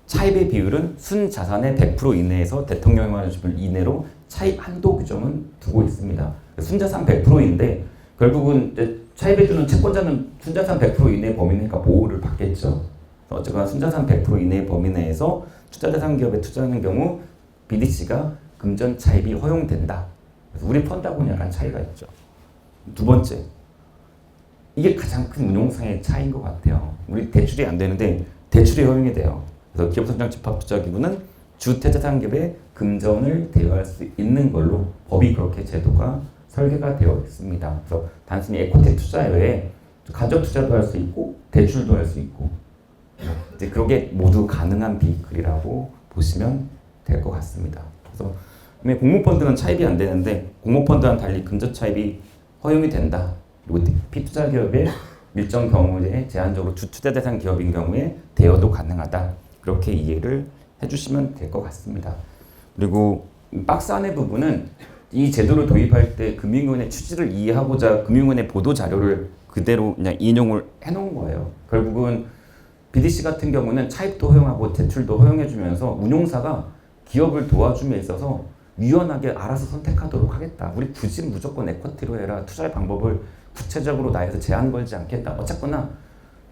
차입의 비율은 순자산의 100% 이내에서 대통령령의 지분 이내로 차입 한도 규정은 두고 있습니다. 순자산 100%인데 결국은 이제 차입해주는 채권자는 순자산 100% 이내 범위니까 보호를 받겠죠. 어쨌거나 순자산 100% 이내의 범위 내에서 투자 대상 기업에 투자하는 경우 BDC가 그 금전 차입이 허용된다. 그래서 우리 펀드하고는 약간 차이가 있죠. 두 번째, 이게 가장 큰 운용상의 차이인 것 같아요. 우리 대출이 안 되는데 대출이 허용이 돼요. 그래서 기업성장집합투자기구는 주택자산기업의 금전을 대여할 수 있는 걸로 법이 그렇게 제도가 설계가 되어 있습니다. 그래서 단순히 에코티 투자 외에 간접 투자도 할 수 있고 대출도 할 수 있고 이제 그게 모두 가능한 비클이라고 보시면 될 것 같습니다. 그래서 공모펀드는 차입이 안 되는데 공모펀드와는 달리 금전 차입이 허용이 된다. 그리고 피투자 기업의 일정 경우에 제한적으로 주투자 대상 기업인 경우에 대여도 가능하다. 그렇게 이해를 해주시면 될 것 같습니다. 그리고 박스 안의 부분은 이 제도를 도입할 때 금융위원회 취지를 이해하고자 금융위원회 보도 자료를 그대로 그냥 인용을 해놓은 거예요. 결국은 BDC 같은 경우는 차입도 허용하고 대출도 허용해주면서 운용사가 기업을 도와줌에 있어서 유연하게 알아서 선택하도록 하겠다. 우리 굳이 무조건 에쿼티로 해라. 투자의 방법을 구체적으로 나에서 제한 걸지 않겠다. 어쨌거나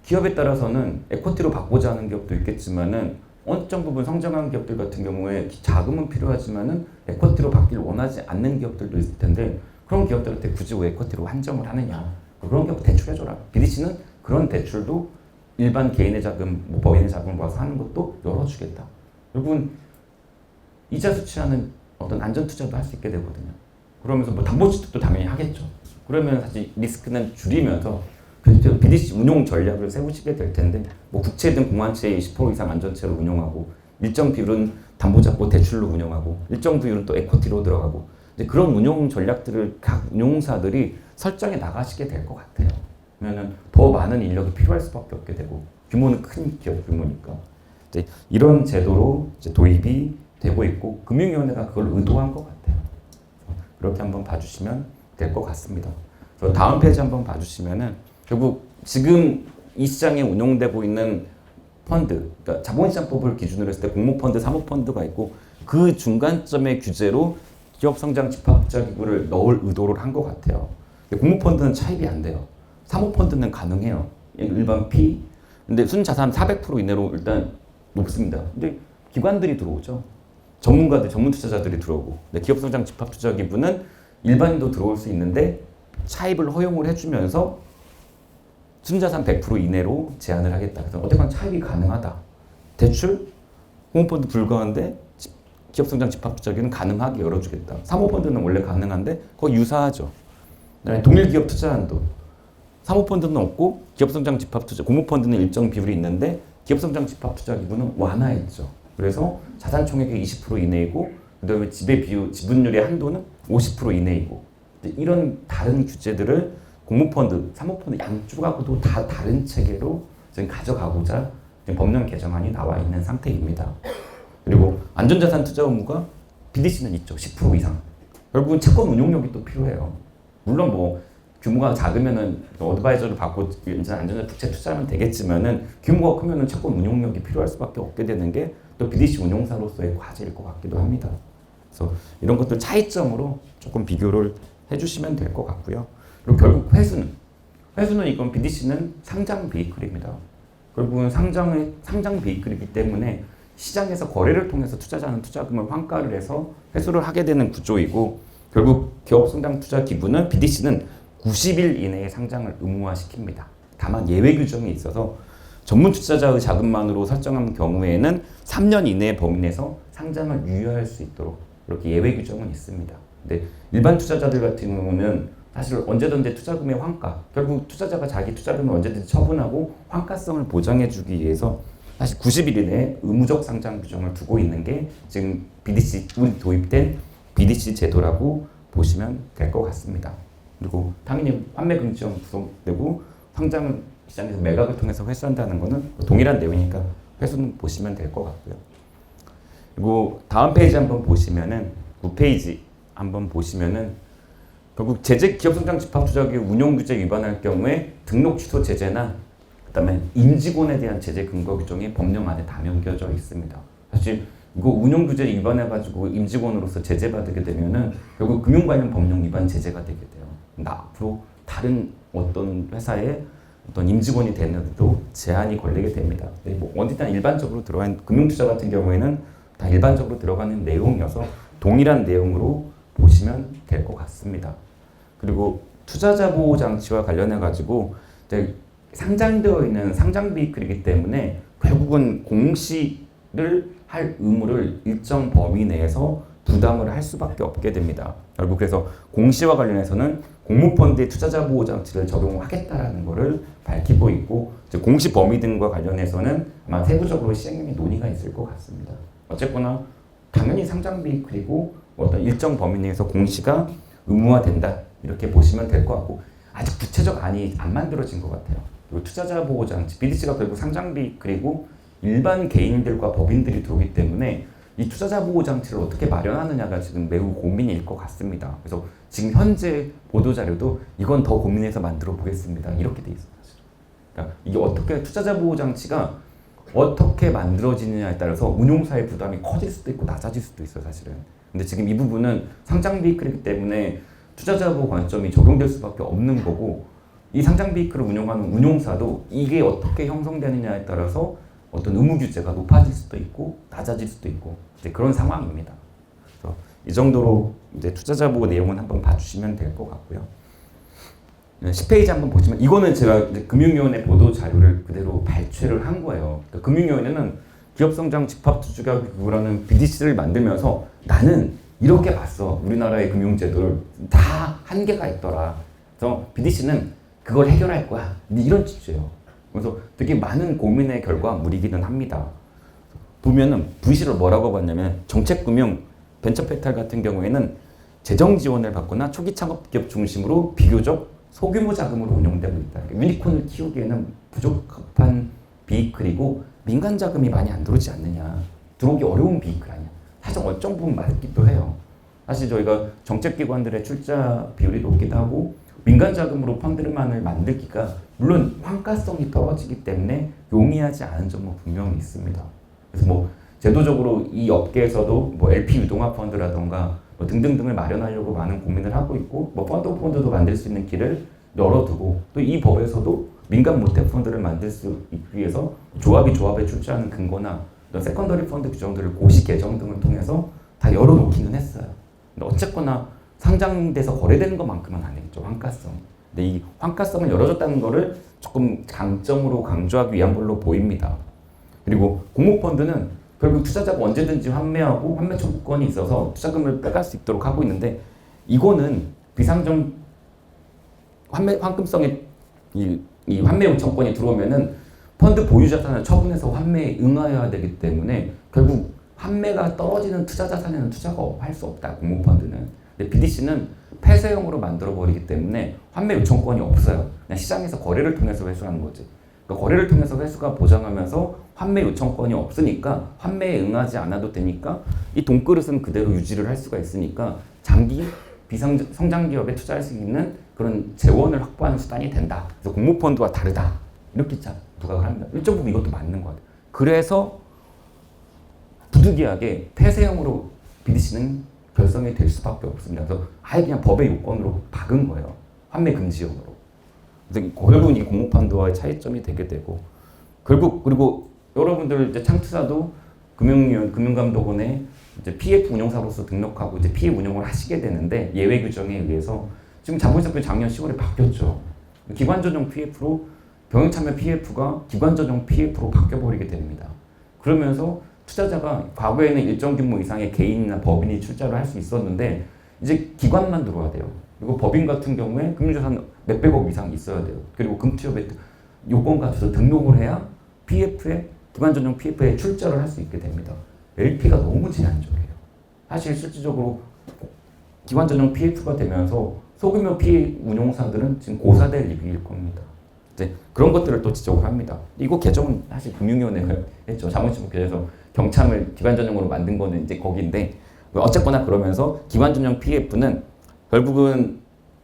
기업에 따라서는 에쿼티로 바꾸자 하는 기업도 있겠지만은 일정 부분 성장한 기업들 같은 경우에 자금은 필요하지만은 에쿼티로 바뀌길 원하지 않는 기업들도 있을 텐데 그런 기업들한테 굳이 왜 에쿼티로 한정을 하느냐. 그런 기업 대출해줘라. BDC는 그런 대출도 일반 개인의 자금, 법인의 자금을 모아서 하는 것도 열어주겠다. 여러분 이자 수취하는 어떤 안전 투자도 할 수 있게 되거든요. 그러면서 담보주택도 당연히 하겠죠. 그러면 사실 리스크는 줄이면서 BDC 운용 전략을 세우시게 될 텐데 국채든 공환채의 20% 이상 안전채로 운용하고 일정 비율은 담보 잡고 대출로 운용하고 일정 비율은 또 에쿼티로 들어가고 이제 그런 운용 전략들을 각 운용사들이 설정해 나가시게 될 것 같아요. 그러면은 더 많은 인력이 필요할 수밖에 없게 되고 규모는 큰 기업 규모니까 이제 이런 제도로 이제 도입이 되고 있고 금융위원회가 그걸 의도한 것 같아요. 그렇게 한번 봐주시면 될 것 같습니다. 그래서 다음 페이지 한번 봐주시면은 결국 지금 이 시장에 운용되고 있는 펀드, 그러니까 자본시장법을 기준으로 했을 때 공모펀드, 사모펀드가 있고 그 중간점의 규제로 기업성장집합투자기구를 넣을 의도를 한 것 같아요. 공모펀드는 차입이 안 돼요. 사모펀드는 가능해요. 일반 P. 근데 순자산 400% 이내로 일단 높습니다. 근데 기관들이 들어오죠. 전문가들, 전문투자자들이 들어오고 기업성장집합투자기구는 일반인도 들어올 수 있는데 차입을 허용을 해주면서 순자산 100% 이내로 제한을 하겠다. 그래서 어쨌건 차입이 가능하다. 대출, 공모펀드 불가한데 기업성장집합투자기구는 가능하게 열어주겠다. 사모펀드는 원래 가능한데 거의 유사하죠. 동일기업 투자한도 사모펀드는 없고 기업성장집합투자, 공모펀드는 일정 비율이 있는데 기업성장집합투자기구는 완화했죠. 그래서 자산총액의 20% 이내이고 그다음에 지분율의 한도는 50% 이내이고 이런 다른 규제들을 공모펀드, 사모펀드 양쪽하고도 다 다른 체계로 지금 가져가고자 지금 법령 개정안이 나와 있는 상태입니다. 그리고 안전자산 투자 의무가 BDC는 있죠. 10% 이상. 결국은 채권 운용력이 또 필요해요. 물론 규모가 작으면은 어드바이저를 받고 안전자 국채 투자하면 되겠지만은 규모가 크면은 채권 운용력이 필요할 수밖에 없게 되는 게 또 BDC 운용사로서의 과제일 것 같기도 합니다. 그래서 이런 것들 차이점으로 조금 비교를 해주시면 될 것 같고요. 그리고 결국 회수는 이건 BDC는 상장 베이클입니다. 결국은 상장 베이클이기 때문에 시장에서 거래를 통해서 투자자는 투자금을 환가를 해서 회수를 하게 되는 구조이고 결국 기업성장투자기구는 BDC는 90일 이내에 상장을 의무화시킵니다. 다만 예외 규정이 있어서 전문 투자자의 자금만으로 설정한 경우에는 3년 이내 범위 내에서 상장을 유예할 수 있도록 이렇게 예외 규정은 있습니다. 근데 일반 투자자들 같은 경우는 사실 언제든지 투자금의 환가, 결국 투자자가 자기 투자금을 언제든지 처분하고 환가성을 보장해주기 위해서 사실 90일 이내에 의무적 상장 규정을 두고 있는 게 지금 BDC 도입된 BDC 제도라고 보시면 될 것 같습니다. 그리고 당연히 판매 금지령 구성되고 상장은 시장에서 매각을 통해서 회수한다는 것은 동일한 내용이니까 회수는 보시면 될 것 같고요. 그리고 다음 페이지 한번 보시면은 9페이지 한번 보시면은 결국 기업성장집합투자기구 운용규제 위반할 경우에 등록 취소 제재나 그다음에 임직원에 대한 제재 근거 규정이 법령안에 다 명겨져 있습니다. 사실 이거 운용규제 위반해가지고 임직원으로서 제재받게 되면은 결국 금융관련 법령 위반 제재가 되게 돼요. 앞으로 다른 어떤 회사에 어떤 임직원이 되는데도 제한이 걸리게 됩니다. 어디든 일반적으로 들어간 금융투자 같은 경우에는 다 일반적으로 들어가는 내용이어서 동일한 내용으로 보시면 될 것 같습니다. 그리고 투자자 보호 장치와 관련해 가지고 상장되어 있는 상장 비클이기 때문에 결국은 공시를 할 의무를 일정 범위 내에서 부담을 할 수밖에 없게 됩니다. 결국 그래서 공시와 관련해서는 공모펀드의 투자자 보호 장치를 적용하겠다라는 것을 밝히고 있고 공시 범위 등과 관련해서는 아마 세부적으로 시행령의 논의가 있을 것 같습니다. 어쨌거나 당연히 상장 비클이고 어떤 일정 범위 내에서 공시가 의무화된다 이렇게 보시면 될 것 같고 아직 구체적 안이 안 만들어진 것 같아요. 그리고 투자자 보호 장치 BDC가 결국 상장 비클이고 일반 개인들과 법인들이 들어오기 때문에 이 투자자 보호 장치를 어떻게 마련하느냐가 지금 매우 고민일 것 같습니다. 그래서 지금 현재 보도 자료도 이건 더 고민해서 만들어 보겠습니다. 이렇게 돼 있어요. 그러니까 이게 어떻게 투자자 보호 장치가 어떻게 만들어지느냐에 따라서 운용사의 부담이 커질 수도 있고 낮아질 수도 있어요, 사실은. 근데 지금 이 부분은 상장 비클이기 때문에 투자자 보호 관점이 적용될 수밖에 없는 거고 이 상장 비클을 운영하는 운용사도 이게 어떻게 형성되느냐에 따라서 어떤 의무 규제가 높아질 수도 있고 낮아질 수도 있고 이제 그런 상황입니다. 그래서 이 정도로 이제 투자자 보호 내용은 한번 봐주시면 될 것 같고요. 10페이지 한번 보시면 이거는 제가 이제 금융위원회 보도 자료를 그대로 발췌를 한 거예요. 그러니까 금융위원회는 기업성장 집합투자기구라는 BDC를 만들면서 나는 이렇게 봤어. 우리나라의 금융제도를 다 한계가 있더라. 그래서 BDC는 그걸 해결할 거야. 이런 취지예요. 그래서 되게 많은 고민의 결과물이기는 합니다. 보면은 VC를 뭐라고 봤냐면 정책금융, 벤처캐피탈 같은 경우에는 재정 지원을 받거나 초기 창업 기업 중심으로 비교적 소규모 자금으로 운영되고 있다. 유니콘을 키우기에는 부적합한 비이클이고 민간 자금이 많이 안 들어오지 않느냐. 들어오기 어려운 비이클 아니야. 사실 어떤 부분 맞기도 해요. 사실 저희가 정책기관들의 출자 비율이 높기도 하고 민간 자금으로 펀드만을 만들기가 물론 환가성이 떨어지기 때문에 용이하지 않은 점은 분명히 있습니다. 그래서 뭐 제도적으로 이 업계에서도 뭐 LP 유동화 펀드라던가 뭐 등등등을 마련하려고 많은 고민을 하고 있고 뭐 펀드 오브 펀드도 만들 수 있는 길을 열어두고 또 이 법에서도 민간 모태 펀드를 만들 수 있기 위해서 조합에 출자하는 근거나 세컨더리 펀드 규정들을 고시 개정 등을 통해서 다 열어놓기는 했어요. 근데 어쨌거나 상장돼서 거래되는 것만큼은 아니겠죠. 환가성. 근데 이 환가성을 열어줬다는 거를 조금 강점으로 강조하기 위한 걸로 보입니다. 그리고 공모펀드는 결국 투자자가 언제든지 환매하고 환매 청구권이 있어서 투자금을 빼갈 수 있도록 하고 있는데 이거는 비상정 환금성의 이 환매 요청권이 들어오면은 펀드 보유 자산을 처분해서 환매에 응하여야 되기 때문에 결국 환매가 떨어지는 투자 자산에는 투자가 할 수 없다. 공모펀드는. 근데 BDC는 폐쇄형으로 만들어버리기 때문에 환매 요청권이 없어요. 그냥 시장에서 거래를 통해서 회수하는 거지. 그러니까 거래를 통해서 회수가 보장하면서 환매 요청권이 없으니까 환매에 응하지 않아도 되니까 이 돈그릇은 그대로 유지를 할 수가 있으니까 장기 비성장 기업에 투자할 수 있는 그런 재원을 확보하는 수단이 된다. 그래서 공모펀드와 다르다. 이렇게 부각을 합니다. 일정 부분 이것도 맞는 것 같아요. 그래서 부득이하게 폐쇄형으로 BDC는 결성이 될 수밖에 없습니다. 그래서 아예 그냥 법의 요건으로 박은 거예요. 환매 금지형으로. 그래서 결국은 이 공모펀드와의 차이점이 되게 되고 결국 그리고 여러분들 이제 창투사도 금융감독원에 이제 PF 운용사로서 등록하고 이제 PF 운용을 하시게 되는데 예외 규정에 의해서 지금 자본시장법이 작년 10월에 바뀌었죠. 기관 전용 PF로 병역 참여 PF가 기관 전용 PF로 바뀌어버리게 됩니다. 그러면서 투자자가 과거에는 일정 규모 이상의 개인이나 법인이 출자를 할 수 있었는데 이제 기관만 들어와야 돼요. 그리고 법인 같은 경우에 금융자산 몇백억 이상 있어야 돼요. 그리고 금투협에 요건 갖춰서 등록을 해야 PF에 기관 전용 PF에 출자를 할 수 있게 됩니다. LP가 너무 제한적이에요. 사실 실질적으로 기관 전용 PF가 되면서 소규모 PF 운용사들은 지금 고사될 일일 겁니다. 이제 그런 것들을 또 지적을 합니다. 이거 개정은 사실 금융위원회가 했죠. 자본시장법에서 경참을 기관 전용으로 만든 거는 이제 거기인데 어쨌거나 그러면서 기관 전용 PF는 결국은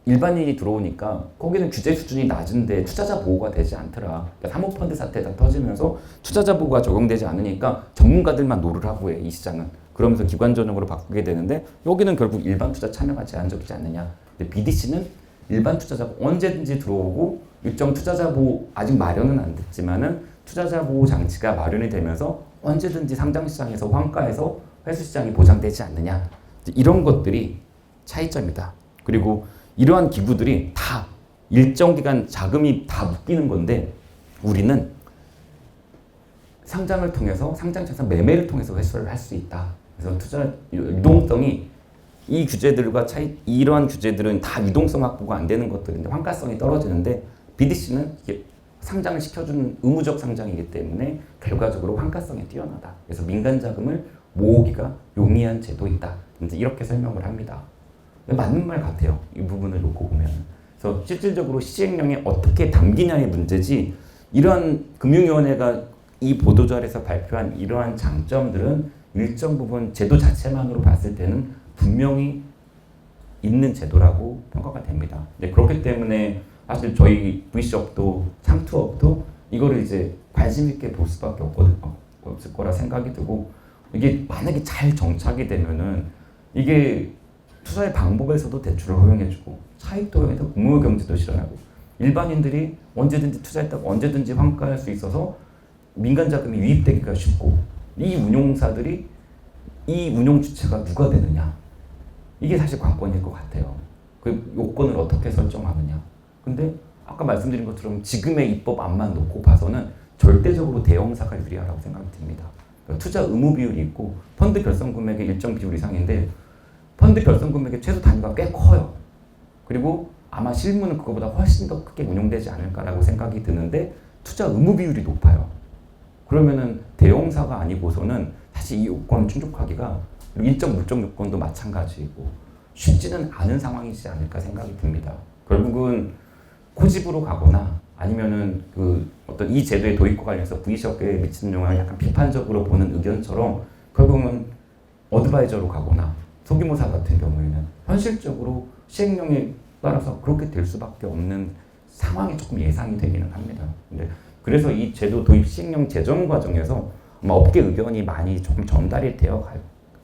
일반인이 들어오니까 거기는 규제 수준이 낮은데 투자자 보호가 되지 않더라. 그러니까 사모펀드 사태가 터지면서 투자자 보호가 적용되지 않으니까 전문가들만 노를 하고 해, 이 시장은. 그러면서 기관 전용으로 바꾸게 되는데 여기는 결국 일반 투자 참여가 제한적이지 않느냐. 근데 BDC는 일반 투자자가 언제든지 들어오고 일정 투자자 보호 아직 마련은 안 됐지만은 투자자 보호 장치가 마련이 되면서 언제든지 상장 시장에서 환가에서 회수 시장이 보장되지 않느냐. 이런 것들이 차이점이다. 그리고 이러한 기구들이 다 일정 기간 자금이 다 묶이는 건데 우리는 상장을 통해서 상장자산 매매를 통해서 회수를 할 수 있다. 그래서 투자 유동성이 이 규제들과 이러한 규제들은 다 유동성 확보가 안 되는 것들인데 환가성이 떨어지는데 BDC는 이게 상장을 시켜주는 의무적 상장이기 때문에 결과적으로 환가성이 뛰어나다. 그래서 민간 자금을 모으기가 용이한 제도이다. 이제 이렇게 설명을 합니다. 맞는 말 같아요. 이 부분을 놓고 보면. 그래서 실질적으로 시행령에 어떻게 담기냐의 문제지 이러한 금융위원회가 이 보도자료에서 발표한 이러한 장점들은 일정 부분 제도 자체만으로 봤을 때는 분명히 있는 제도라고 평가가 됩니다. 네, 그렇기 때문에 사실 저희 VC업도 창투업도 이거를 이제 관심 있게 볼 수밖에 없을 거라 생각이 들고 이게 만약에 잘 정착이 되면은 이게 투자의 방법에서도 대출을 허용해주고 차익도 허용해서 공모 경제도 실현하고 일반인들이 언제든지 투자했다고 언제든지 환가할 수 있어서 민간 자금이 유입되기가 쉽고 이 운용사들이 이 운용 주체가 누가 되느냐 이게 사실 관건일 것 같아요. 그 요건을 어떻게 설정하느냐. 근데 아까 말씀드린 것처럼 지금의 입법 안만 놓고 봐서는 절대적으로 대형사가 유리하다고 생각이 듭니다. 그러니까 투자 의무 비율이 있고 펀드 결성 금액의 일정 비율 이상인데 펀드 결성 금액의 최소 단위가 꽤 커요. 그리고 아마 실무는 그거보다 훨씬 더 크게 운용되지 않을까라고 생각이 드는데 투자 의무 비율이 높아요. 그러면은 대형사가 아니고서는 사실 이 요건 충족하기가 인적 물적 요건도 마찬가지이고 쉽지는 않은 상황이지 않을까 생각이 듭니다. 결국은 코집으로 가거나 아니면은 그 어떤 이 제도의 도입과 관련해서 VC업계에 미치는 영향을 약간 비판적으로 보는 의견처럼 결국은 어드바이저로 가거나 소규모사 같은 경우에는 현실적으로 시행령에 따라서 그렇게 될 수밖에 없는 상황이 조금 예상이 되기는 합니다. 근데 그래서 이 제도 도입 시행령 제정 과정에서 아마 업계 의견이 많이 조금 전달이 되어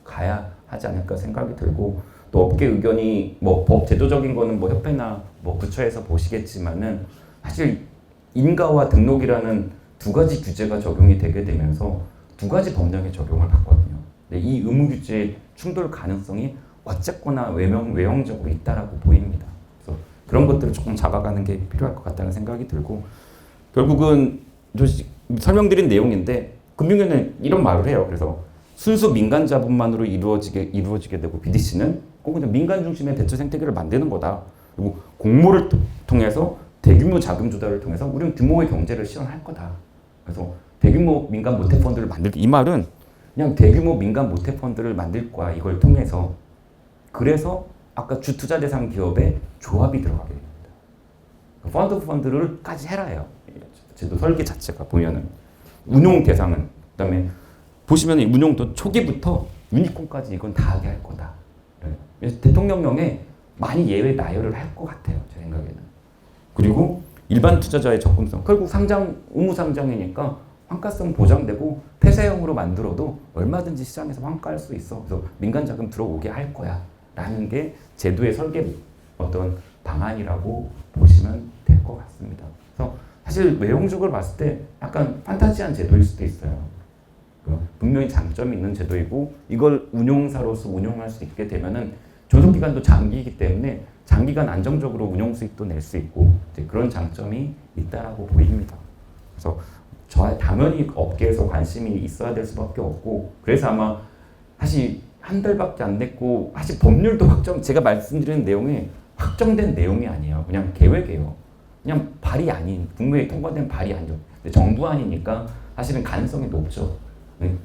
가야 하지 않을까 생각이 들고 또 업계 의견이 뭐 법 제도적인 거는 뭐 협회나 뭐 부처에서 보시겠지만은 사실 인가와 등록이라는 두 가지 규제가 적용이 되게 되면서 두 가지 법령에 적용을 받거든요. 근데 이 의무 규제의 충돌 가능성이 어쨌거나 외형적으로 있다라고 보입니다. 그래서 그런 것들을 조금 잡아가는 게 필요할 것 같다는 생각이 들고 결국은 설명드린 내용인데 금융위원회는 이런 말을 해요. 그래서 순수 민간 자본만으로 이루어지게 되고 BDC는 꼭 그냥 민간 중심의 대출 생태계를 만드는 거다. 그리고 공모를 통해서 대규모 자금 조달을 통해서 우리는 규모의 경제를 실현할 거다. 그래서 대규모 민간 모태 펀드를 이 말은 그냥 대규모 민간 모태 펀드를 만들 거야. 이걸 통해서 그래서 아까 주투자 대상 기업에 조합이 들어가게 됩니다. 펀드를까지 해라 해요. 제도 설계 자체가 보면은 운용 대상은 그다음에 보시면 운용도 초기부터 유니콘까지 이건 다 하게 할 거다. 그래서 대통령령에 많이 예외 나열을 할 것 같아요. 제 생각에는. 그리고 일반 투자자의 접근성. 결국 의무 상장이니까 환가성 보장되고 폐쇄형으로 만들어도 얼마든지 시장에서 환가할 수 있어. 그래서 민간 자금 들어오게 할 거야. 라는 게 제도의 설계 어떤 방안이라고 보시면 될 것 같습니다. 그래서 사실 외형적으로 봤을 때 약간 판타지한 제도일 수도 있어요. 분명히 장점이 있는 제도이고 이걸 운용사로서 운용할 수 있게 되면은 존속기간도 장기이기 때문에 장기간 안정적으로 운용 수익도 낼 수 있고 그런 장점이 있다라고 보입니다. 그래서 당연히 업계에서 관심이 있어야 될 수밖에 없고 그래서 아마 사실 한 달밖에 안 됐고 사실 법률도 제가 말씀드리는 내용이 확정된 내용이 아니에요. 그냥 계획이에요. 그냥 발의 아닌 국무회의 통과된 발의 아니죠. 정부안이니까 사실은 가능성이 높죠.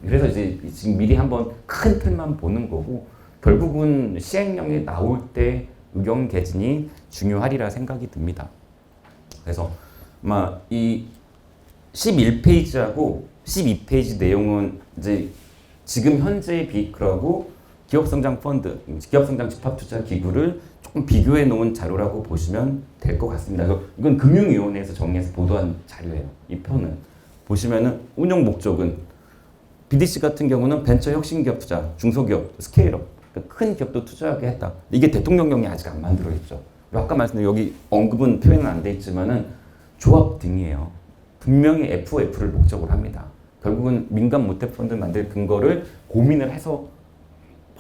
그래서 이제 지금 미리 한번 큰 틀만 보는 거고 결국은 시행령이 나올 때 의견 개진이 중요하리라 생각이 듭니다. 그래서 아마 이 11페이지하고 12페이지 내용은 이제 지금 현재의 비크하고 기업성장 펀드, 기업성장 집합투자 기구를 조금 비교해 놓은 자료라고 보시면 될 것 같습니다. 이건 금융위원회에서 정리해서 보도한 자료예요. 이 편은 보시면은 운용 목적은 BDC 같은 경우는 벤처 혁신기업 투자, 중소기업, 스케일업, 그러니까 큰 기업도 투자하게 했다. 이게 대통령령이 아직 안 만들어 있죠. 아까 말씀드린 여기 언급은 표현은 안 돼 있지만은 조합 등이에요. 분명히 FOF를 목적으로 합니다. 결국은 민간 모태펀드 만들 근거를 고민을 해서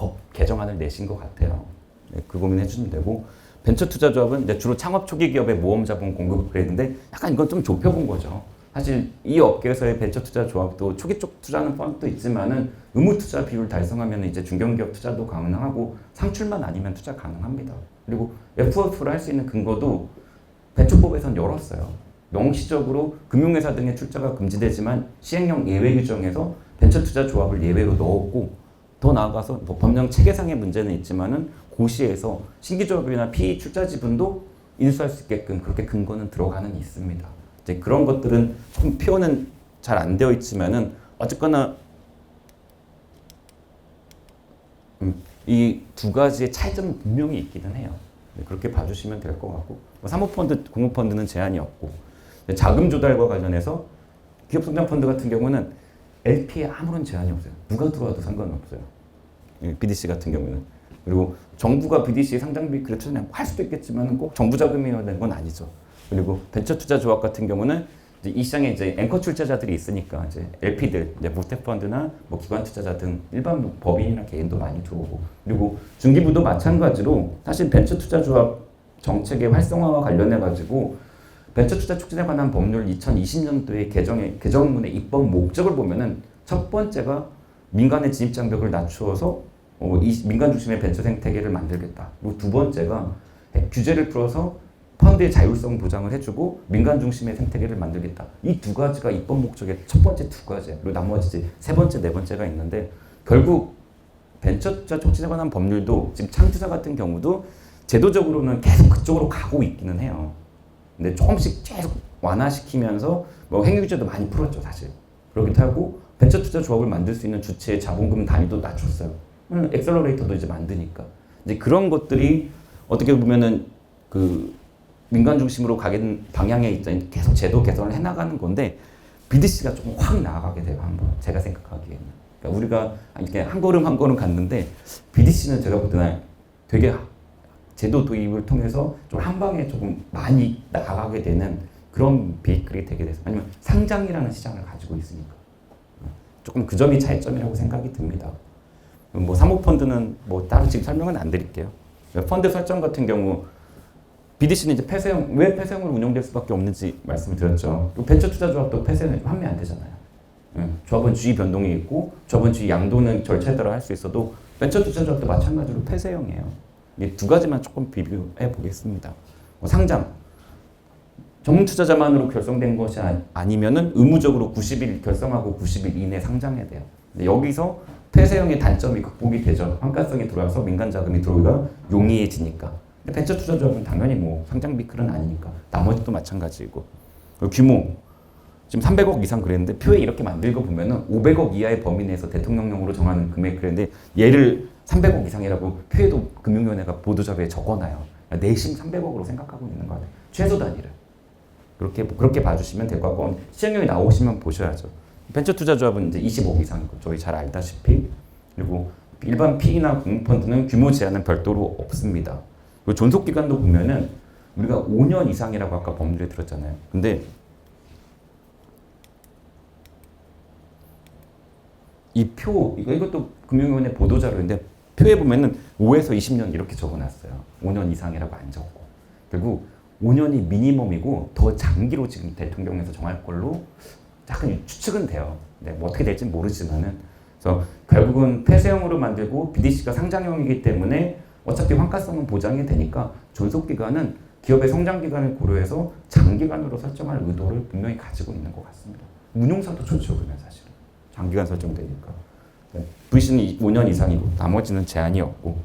법 개정안을 내신 것 같아요. 네, 그 고민해 주시면 되고 벤처 투자 조합은 이제 주로 창업 초기 기업의 모험 자본 공급을 했는데 약간 이건 좀 좁혀본 거죠. 사실 이 업계에서의 벤처 투자 조합도 초기 쪽 투자는 포함도 있지만은 의무 투자 비율 달성하면 이제 중견기업 투자도 가능하고 상출만 아니면 투자 가능합니다. 그리고 FOF를 할 수 있는 근거도 벤처법에선 열었어요. 명시적으로 금융회사 등의 출자가 금지되지만 시행령 예외 규정에서 벤처 투자 조합을 예외로 넣었고 더 나아가서 뭐 법령 체계상의 문제는 있지만은 고시에서 신규 조합이나 PE 출자 지분도 인수할 수 있게끔 그렇게 근거는 들어가는 있습니다. 이제 그런 것들은 조금 표현은 잘 안 되어 있지만은 어쨌거나 이 두 가지의 차이점은 분명히 있기는 해요. 그렇게 봐주시면 될 것 같고 사모펀드, 공모펀드는 제한이 없고 자금 조달과 관련해서 기업성장펀드 같은 경우는 LP에 아무런 제한이 없어요. 누가 들어와도 상관없어요. BDC 같은 경우는. 그리고 정부가 BDC 상장비 그래도 그냥 할 수도 있겠지만 꼭 정부 자금이어야 되는 건 아니죠. 그리고 벤처 투자 조합 같은 경우는 이제 이 시장에 이제 앵커 출자자들이 있으니까 이제 LP들, 이제 모태펀드나 뭐 기관 투자자 등 일반 법인이나 개인도 많이 들어오고 그리고 중기부도 마찬가지로 사실 벤처 투자 조합 정책의 활성화와 관련해 가지고 벤처 투자 촉진에 관한 법률 2020년도에 개정문의 입법 목적을 보면은 첫 번째가 민간의 진입 장벽을 낮추어서 이 민간 중심의 벤처 생태계를 만들겠다. 그리고 두 번째가 규제를 풀어서 펀드의 자율성 보장을 해주고 민간 중심의 생태계를 만들겠다. 이 두 가지가 입법 목적의 첫 번째 두 가지. 그리고 나머지 이제 세 번째, 네 번째가 있는데 결국 벤처 투자 촉진에 관한 법률도 지금 창투자 같은 경우도 제도적으로는 계속 그쪽으로 가고 있기는 해요. 근데 조금씩 계속 완화시키면서 뭐 행위 규제도 많이 풀었죠, 사실. 그렇기도 하고 벤처 투자 조합을 만들 수 있는 주체의 자본금 단위도 낮췄어요. 엑셀러레이터도 이제 만드니까. 이제 그런 것들이 어떻게 보면은 그 민간 중심으로 가는 방향에 이제 계속 제도 개선을 해나가는 건데 BDC가 조금 확 나아가게 돼요, 한번. 제가 생각하기에는. 그러니까 우리가 이렇게 한 걸음 한 걸음 갔는데 BDC는 제가 볼 때는 되게 제도 도입을 통해서 좀 한 방에 조금 많이 나아가게 되는 그런 베이클이 되게 돼서 아니면 상장이라는 시장을 가지고 있으니까 조금 그 점이 차이점이라고 생각이 듭니다. 뭐 사모펀드는 뭐 따로 지금 설명은 안 드릴게요. 펀드 설정 같은 경우 BDC는 이제 폐쇄형, 왜 폐쇄형으로 운영될 수밖에 없는지 말씀을 드렸죠. 벤처 투자 조합도 폐쇄는 하면 안 되잖아요. 조합원 주의 변동이 있고 조합원 주의 양도는 절차에 따라 할 수 있어도 벤처 투자 조합도 마찬가지로 폐쇄형이에요. 이 두 가지만 조금 비교해 보겠습니다. 상장. 전문 투자자만으로 결성된 것이 아니면은 의무적으로 90일 결성하고 90일 이내 상장해야 돼요. 근데 여기서 폐쇄형의 단점이 극복이 되죠. 환가성이 들어와서 민간 자금이 들어오기가 용이해지니까. 벤처 투자 조합은 당연히 뭐 상장 비클은 아니니까 나머지도 마찬가지고 규모 지금 300억 이상 그랬는데 표에 이렇게 만들고 보면은 500억 이하의 범위 내에서 대통령령으로 정하는 금액 그랬는데 얘를 300억 이상이라고 표에도 금융위원회가 보도자료에 적어놔요. 내심 300억으로 생각하고 있는 거 같아요. 최소 단위를 그렇게 봐주시면 될 것 같고 시행령이 나오시면 보셔야죠. 벤처 투자 조합은 이제 20억 이상이고 저희 잘 알다시피 그리고 일반 PE나 공모펀드는 규모 제한은 별도로 없습니다. 그리고 존속 기간도 보면은 우리가 5년 이상이라고 아까 법률에 들었잖아요. 근데 이 표 이것도 금융위원회 보도자료인데 표에 보면은 5에서 20년 이렇게 적어놨어요. 5년 이상이라고 안 적고 결국 5년이 미니멈이고 더 장기로 지금 대통령에서 정할 걸로 약간 추측은 돼요. 네, 뭐 어떻게 될지 모르지만은 그래서 결국은 폐쇄형으로 만들고 BDC가 상장형이기 때문에 어차피 환가성은 보장이 되니까 존속 기간은 기업의 성장 기간을 고려해서 장기간으로 설정할 의도를 분명히 가지고 있는 것 같습니다. 운용사도 좋죠, 그러면 사실은 장기간 설정되니까. 네. VC는 5년 이상이고 나머지는 제한이 없고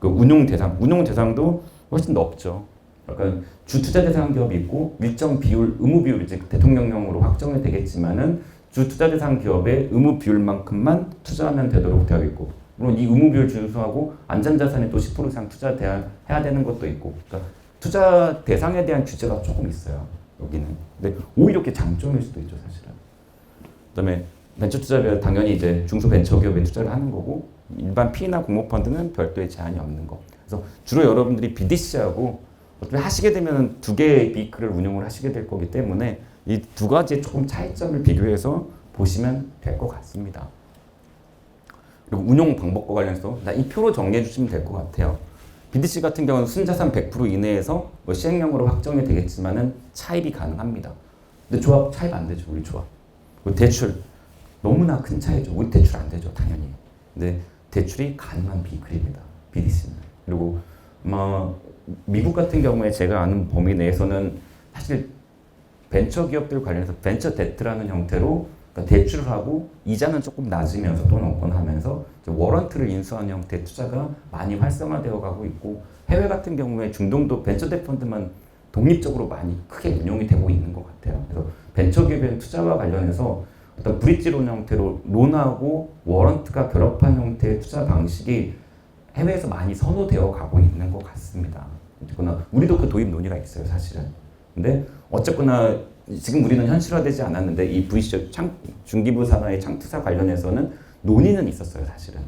그 운용 대상도 훨씬 높죠. 그러니까 주 투자 대상 기업이 있고 일정 비율 의무 비율 이제 대통령령으로 확정이 되겠지만은 주 투자 대상 기업의 의무 비율만큼만 투자하면 되도록 되어 있고 물론 이 의무 비율 준수하고 안전자산에 또 10% 이상 투자해야 되는 것도 있고 그러니까 투자 대상에 대한 규제가 조금 있어요. 여기는. 근데 오히려 이렇게 장점일 수도 있죠, 사실은. 그다음에 벤처 투자별 당연히 이제 중소벤처기업에 투자를 하는 거고 일반 PE나 공모펀드는 별도의 제한이 없는 거. 그래서 주로 여러분들이 BDC하고 어떻게 하시게 되면 두 개의 비클을 운용을 하시게 될 거기 때문에 이 두 가지의 조금 차이점을 비교해서 보시면 될 것 같습니다. 그리고 운용 방법과 관련해서 이 표로 정리해 주시면 될 것 같아요. BDC 같은 경우는 순자산 100% 이내에서 뭐 시행령으로 확정이 되겠지만은 차입이 가능합니다. 근데 조합 차입 안 되죠, 우리 조합. 그리고 대출 너무나 큰 차이죠. 우리 대출 안 되죠, 당연히. 근데 대출이 가능한 비글입니다, BDC는. 그리고 미국 같은 경우에 제가 아는 범위 내에서는 사실 벤처 기업들 관련해서 벤처 데트라는 형태로 그러니까 대출을 하고 이자는 조금 낮으면서 돈 없거나 워런트를 인수하는 형태의 투자가 많이 활성화되어 가고 있고 해외 같은 경우에 중동도 벤처 대 펀드만 독립적으로 많이 크게 운용이 되고 있는 것 같아요. 그래서 벤처 기업의 투자와 관련해서 어떤 브릿지론 형태로 론하고 워런트가 결합한 형태의 투자 방식이 해외에서 많이 선호되어 가고 있는 것 같습니다. 어쨌거나 우리도 그 도입 논의가 있어요, 사실은. 근데 어쨌거나 지금 우리는 현실화되지 않았는데 이 VC 중기부 산하의 창투사 관련해서는 논의는 있었어요, 사실은.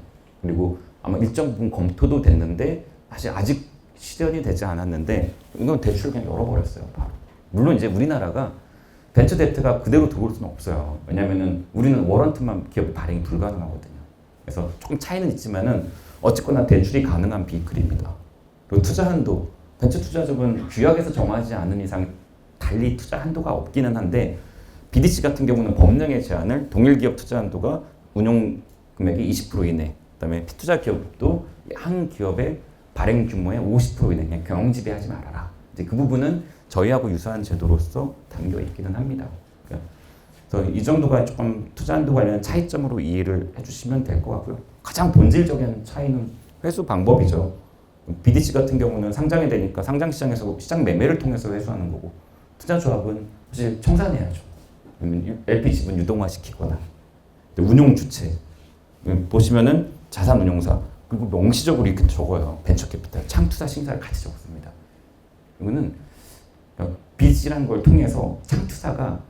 그리고 아마 일정 부분 검토도 됐는데 사실 아직 실현이 되지 않았는데 이건 대출 그냥 열어버렸어요, 바로. 물론 이제 우리나라가 벤처 데트가 그대로 들어올 수는 없어요. 왜냐면은 우리는 워런트만 기업 발행이 불가능하거든요. 그래서 조금 차이는 있지만은 어쨌거나 대출이 가능한 비클입니다. 그리고 투자 한도, 벤처 투자자분 규약에서 정하지 않은 이상 달리 투자 한도가 없기는 한데 BDC 같은 경우는 법령의 제한을 동일 기업 투자 한도가 운용 금액이 20% 이내, 그다음에 피투자 기업도 한 기업의 발행 규모의 50% 이내 그냥 경영지배하지 말아라. 이제 그 부분은 저희하고 유사한 제도로서 담겨 있기는 합니다. 그래서 이 정도가 조금 투자 한도 관련 차이점으로 이해를 해주시면 될 것 같고요. 가장 본질적인 차이는 회수 방법이죠. BDC 같은 경우는 상장이 되니까 상장 시장에서 시장 매매를 통해서 회수하는 거고 투자조합은 사실 청산해야죠. LP 지분 유동화시키거나 운용 주체 보시면은 자산운용사 그리고 명시적으로 이렇게 적어요. 벤처캐피탈 창투사 신사를 같이 적습니다. 이거는 BDC라는 걸 통해서 창투사가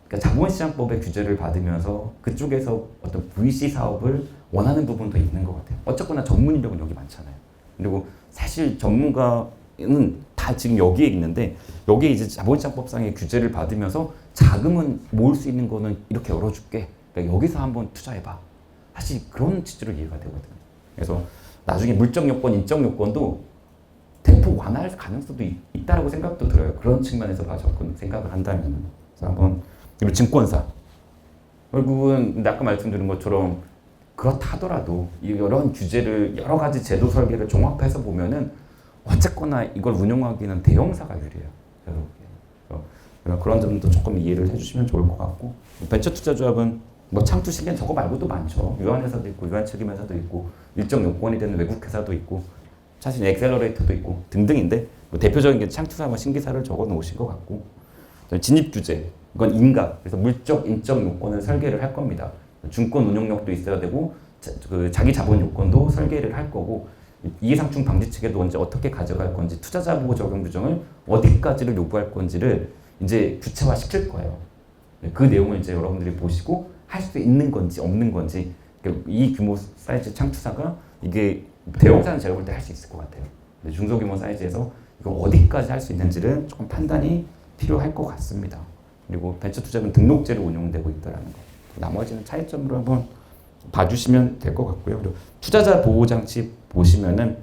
그러니까 자본시장법의 규제를 받으면서 그쪽에서 어떤 VC 사업을 원하는 부분도 있는 것 같아요. 어쨌거나 전문 인력은 여기 많잖아요. 그리고 사실 전문가는 다 지금 여기에 있는데 여기에 이제 자본시장법상의 규제를 받으면서 자금은 모을 수 있는 거는 이렇게 열어줄게. 그러니까 여기서 한번 투자해봐. 사실 그런 취지로 이해가 되거든요. 그래서 나중에 물적 요건, 인적 요건도 대폭 완화할 가능성도 있다라고 생각도 들어요. 그런 측면에서 봐서 생각을 한다면. 그래서 한번 그리고 증권사 결국은 아까 말씀드린 것처럼 그렇다 하더라도 이런 규제를 여러 가지 제도 설계를 종합해서 보면은 어쨌거나 이걸 운영하기는 대형사가 유리해요. 그래서 그런 점도 조금 이해를 해주시면 좋을 것 같고 벤처 투자조합은 뭐 창투 시기엔 저거 말고도 많죠. 유한회사도 있고 유한책임회사도 있고 일정 요건이 되는 외국회사도 있고 사실 엑셀러레이터도 있고 등등인데 뭐 대표적인 게 창투사 신기사를 적어 놓으신 것 같고 진입규제 이건 인가 그래서 물적 인적 요건을 설계를 할 겁니다. 증권 운용력도 있어야 되고 자기 자본 요건도 설계를 할 거고 이해상충 방지 체계도 이제 어떻게 가져갈 건지 투자자 보호 적용 규정을 어디까지를 요구할 건지를 이제 구체화 시킬 거예요. 그 내용을 이제 여러분들이 보시고 할 수 있는 건지 없는 건지 이 규모 사이즈 창투사가 이게 대형사는 제가 볼 때 할 수 있을 것 같아요. 중소규모 사이즈에서 이거 어디까지 할 수 있는지를 조금 판단이 필요할 것 같습니다. 그리고 벤처 투자는 등록제로 운용되고 있다는 거. 나머지는 차이점으로 한번 봐주시면 될 것 같고요. 그리고 투자자 보호 장치 보시면은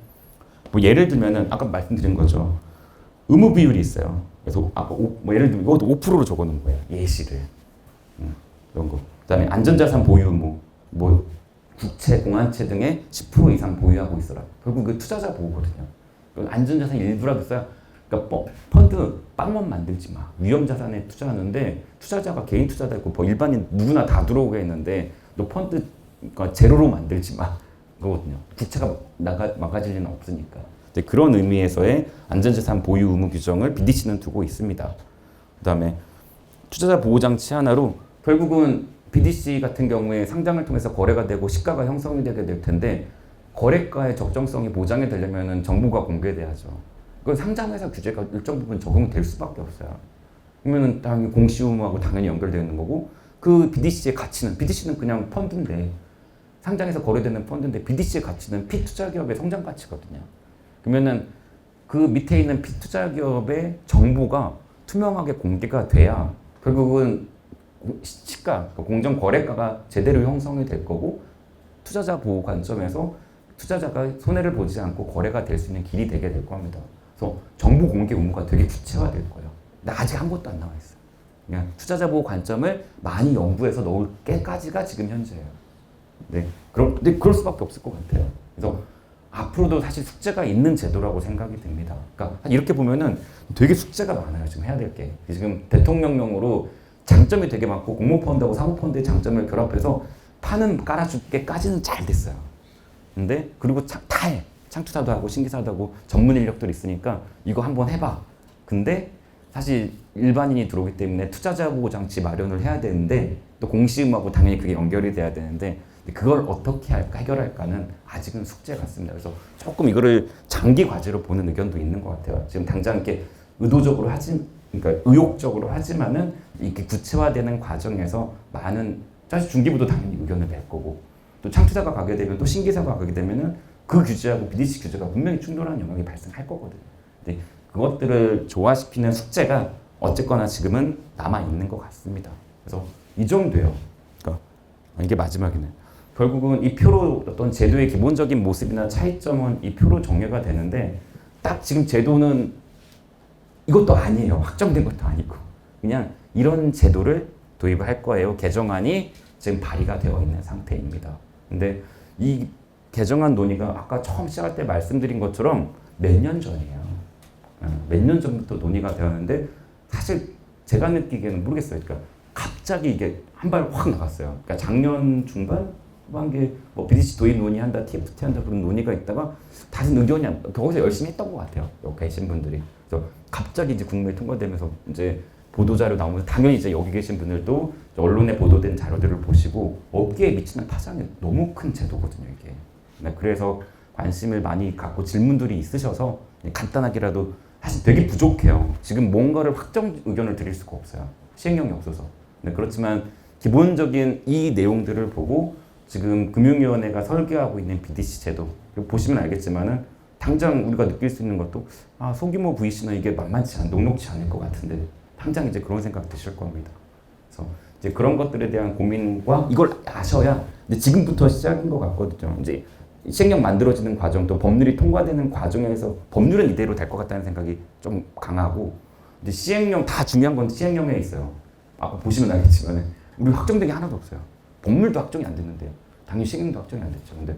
뭐 예를 들면은 아까 말씀드린 거죠. 의무 비율이 있어요. 그래서 아까 뭐 예를 들면 이것도 5%로 적어놓은 거예요. 예시를 이런 거. 그다음에 안전자산 보유 의무, 뭐 국채, 공환채 등의 10% 이상 보유하고 있어라. 결국 그 투자자 보호거든요. 안전자산 일부라도 써야. 그러니까 펀드 빵원 만들지 마. 위험 자산에 투자하는데 투자자가 개인 투자자 있고 뭐 일반인 누구나 다 들어오게 했는데 너 펀드 그러니까 제로로 만들지 마. 그거거든요. 국채가 막아질 리는 없으니까. 그런 의미에서의 안전자산 보유 의무 규정을 BDC는 두고 있습니다. 그다음에 투자자 보호 장치 하나로 결국은 BDC 같은 경우에 상장을 통해서 거래가 되고 시가가 형성이 되게 될 텐데 거래가의 적정성이 보장이 되려면 정보가 공개돼야죠. 그 상장회사 규제가 일정 부분 적용될 수밖에 없어요. 그러면 당연히 공시 의무하고 당연히 연결되어 있는 거고 그 BDC의 가치는 BDC는 그냥 펀드인데 상장에서 거래되는 펀드인데 BDC의 가치는 피투자 기업의 성장 가치거든요. 그러면은 그 밑에 있는 피투자 기업의 정보가 투명하게 공개가 돼야 결국은 시가, 공정 거래가가 제대로 형성이 될 거고 투자자 보호 관점에서 투자자가 손해를 보지 않고 거래가 될 수 있는 길이 되게 될 겁니다. 그래서 정보 공개 의무가 되게 구체화될 거예요. 근데 아직 아무것도 안 나와 있어요. 그냥 투자자 보호 관점을 많이 연구해서 넣을 때까지가 지금 현재예요. 네, 근데 그럴 수밖에 없을 것 같아요. 그래서 앞으로도 사실 숙제가 있는 제도라고 생각이 듭니다. 그러니까 이렇게 보면은 되게 숙제가 많아요. 지금 해야 될 게. 지금 대통령령으로 장점이 되게 많고 공모펀드하고 사모펀드의 장점을 결합해서 파는 깔아줄게까지는 잘 됐어요. 근데 그리고 다 해. 창투사도 하고 신기사도 하고 전문 인력들이 있으니까 이거 한번 해봐. 근데 사실 일반인이 들어오기 때문에 투자자 보호 장치 마련을 해야 되는데 또 공시음하고 당연히 그게 연결이 돼야 되는데 그걸 어떻게 할까 해결할까는 아직은 숙제 같습니다. 그래서 조금 이거를 장기 과제로 보는 의견도 있는 것 같아요. 지금 당장 이렇게 의도적으로 그러니까 의욕적으로 하지만은 이렇게 구체화되는 과정에서 많은 사실 중기부도 당연히 의견을 낼 거고 또 창투자가 가게 되면 또 신기사가 가게 되면은 그 규제하고 BDC 규제가 분명히 충돌하는 영역이 발생할 거거든요. 근데 그것들을 조화시키는 숙제가 어쨌거나 지금은 남아 있는 것 같습니다. 그래서 이 정도예요. 그러니까 이게 마지막이네. 결국은 이 표로 어떤 제도의 기본적인 모습이나 차이점은 이 표로 정해가 되는데 딱 지금 제도는 이것도 아니에요. 확정된 것도 아니고 그냥 이런 제도를 도입을 할 거예요. 개정안이 지금 발의가 되어 있는 상태입니다. 근데 이 개정안 논의가 아까 처음 시작할 때 말씀드린 것처럼 몇 년 전이에요. 몇 년 전부터 논의가 되었는데 사실 제가 느끼기에는 모르겠어요. 그러니까 갑자기 이게 한 발 확 나갔어요. 그러니까 작년 중반 후반기에 뭐 BDC 도입 논의한다, TFT 한다 그런 논의가 있다가 다시 의견이 거기서 열심히 했던 것 같아요. 여기 계신 분들이. 그래서 갑자기 이제 국무에 통과되면서 이제 보도자료 나오면서 당연히 이제 여기 계신 분들도 언론에 보도된 자료들을 보시고 업계에 미치는 파장이 너무 큰 제도거든요, 이게. 네, 그래서 관심을 많이 갖고 질문들이 있으셔서 간단하게라도 사실 되게 부족해요. 지금 뭔가를 확정 의견을 드릴 수가 없어요. 시행령이 없어서. 네, 그렇지만 기본적인 이 내용들을 보고 지금 금융위원회가 설계하고 있는 BDC 제도 보시면 알겠지만은 당장 우리가 느낄 수 있는 것도 소규모 VC는 이게 녹록지 않을 것 같은데 당장 이제 그런 생각 드실 겁니다. 그래서 이제 그런 것들에 대한 고민과 이걸 아셔야 근데 지금부터 시작인 것 같거든요. 이제 시행령 만들어지는 과정 또 법률이 통과되는 과정에서 법률은 이대로 될 것 같다는 생각이 좀 강하고 근데 시행령 다 중요한 건 시행령에 있어요. 아까 보시면 알겠지만 우리 확정된 게 하나도 없어요. 법률도 확정이 안 됐는데요. 당연히 시행령도 확정이 안 됐죠. 근데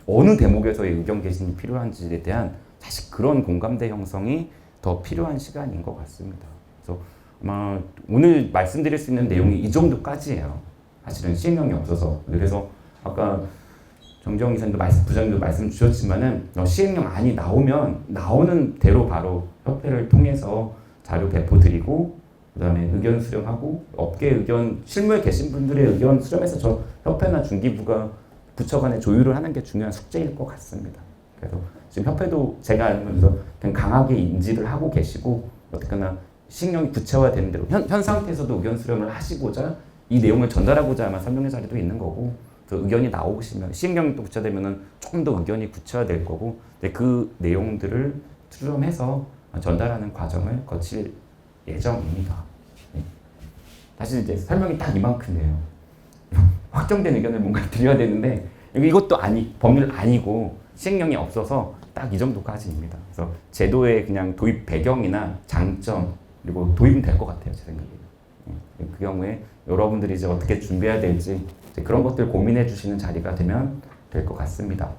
어느 대목에서의 의견 개진이 필요한지에 대한 사실 그런 공감대 형성이 더 필요한 시간인 것 같습니다. 그래서 아마 오늘 말씀드릴 수 있는 내용이 이 정도까지예요. 사실은 시행령이 없어서. 그래서 아까 정재영 이사님도 부장님도 말씀 주셨지만은 시행령안이 나오면 나오는 대로 바로 협회를 통해서 자료 배포드리고 그다음에 의견 수렴하고 업계 의견 실무에 계신 분들의 의견 수렴해서 저 협회나 중기부가 부처 간에 조율을 하는 게 중요한 숙제일 것 같습니다. 그래서 지금 협회도 제가 아는 분에서 그냥 강하게 인지를 하고 계시고 어쨌거나 시행령이 구체화되는 대로 현 상태에서도 의견 수렴을 하시고자 이 내용을 전달하고자 아마 설명회 자리도 있는 거고 그 의견이 나오시면 시행령이 또 구체화되면은 조금 더 의견이 구체화될 거고 그 내용들을 수렴해서 전달하는 과정을 거칠 예정입니다. 네. 사실 이제 설명이 딱 이만큼이에요. 확정된 의견을 뭔가 드려야 되는데 이것도 법률 아니고 시행령이 없어서 딱 이 정도까지입니다. 그래서 제도의 그냥 도입 배경이나 장점 그리고 도입은 될 것 같아요, 제 생각에. 그 경우에 여러분들이 이제 어떻게 준비해야 될지 이제 그런 것들 고민해 주시는 자리가 되면 될 것 같습니다.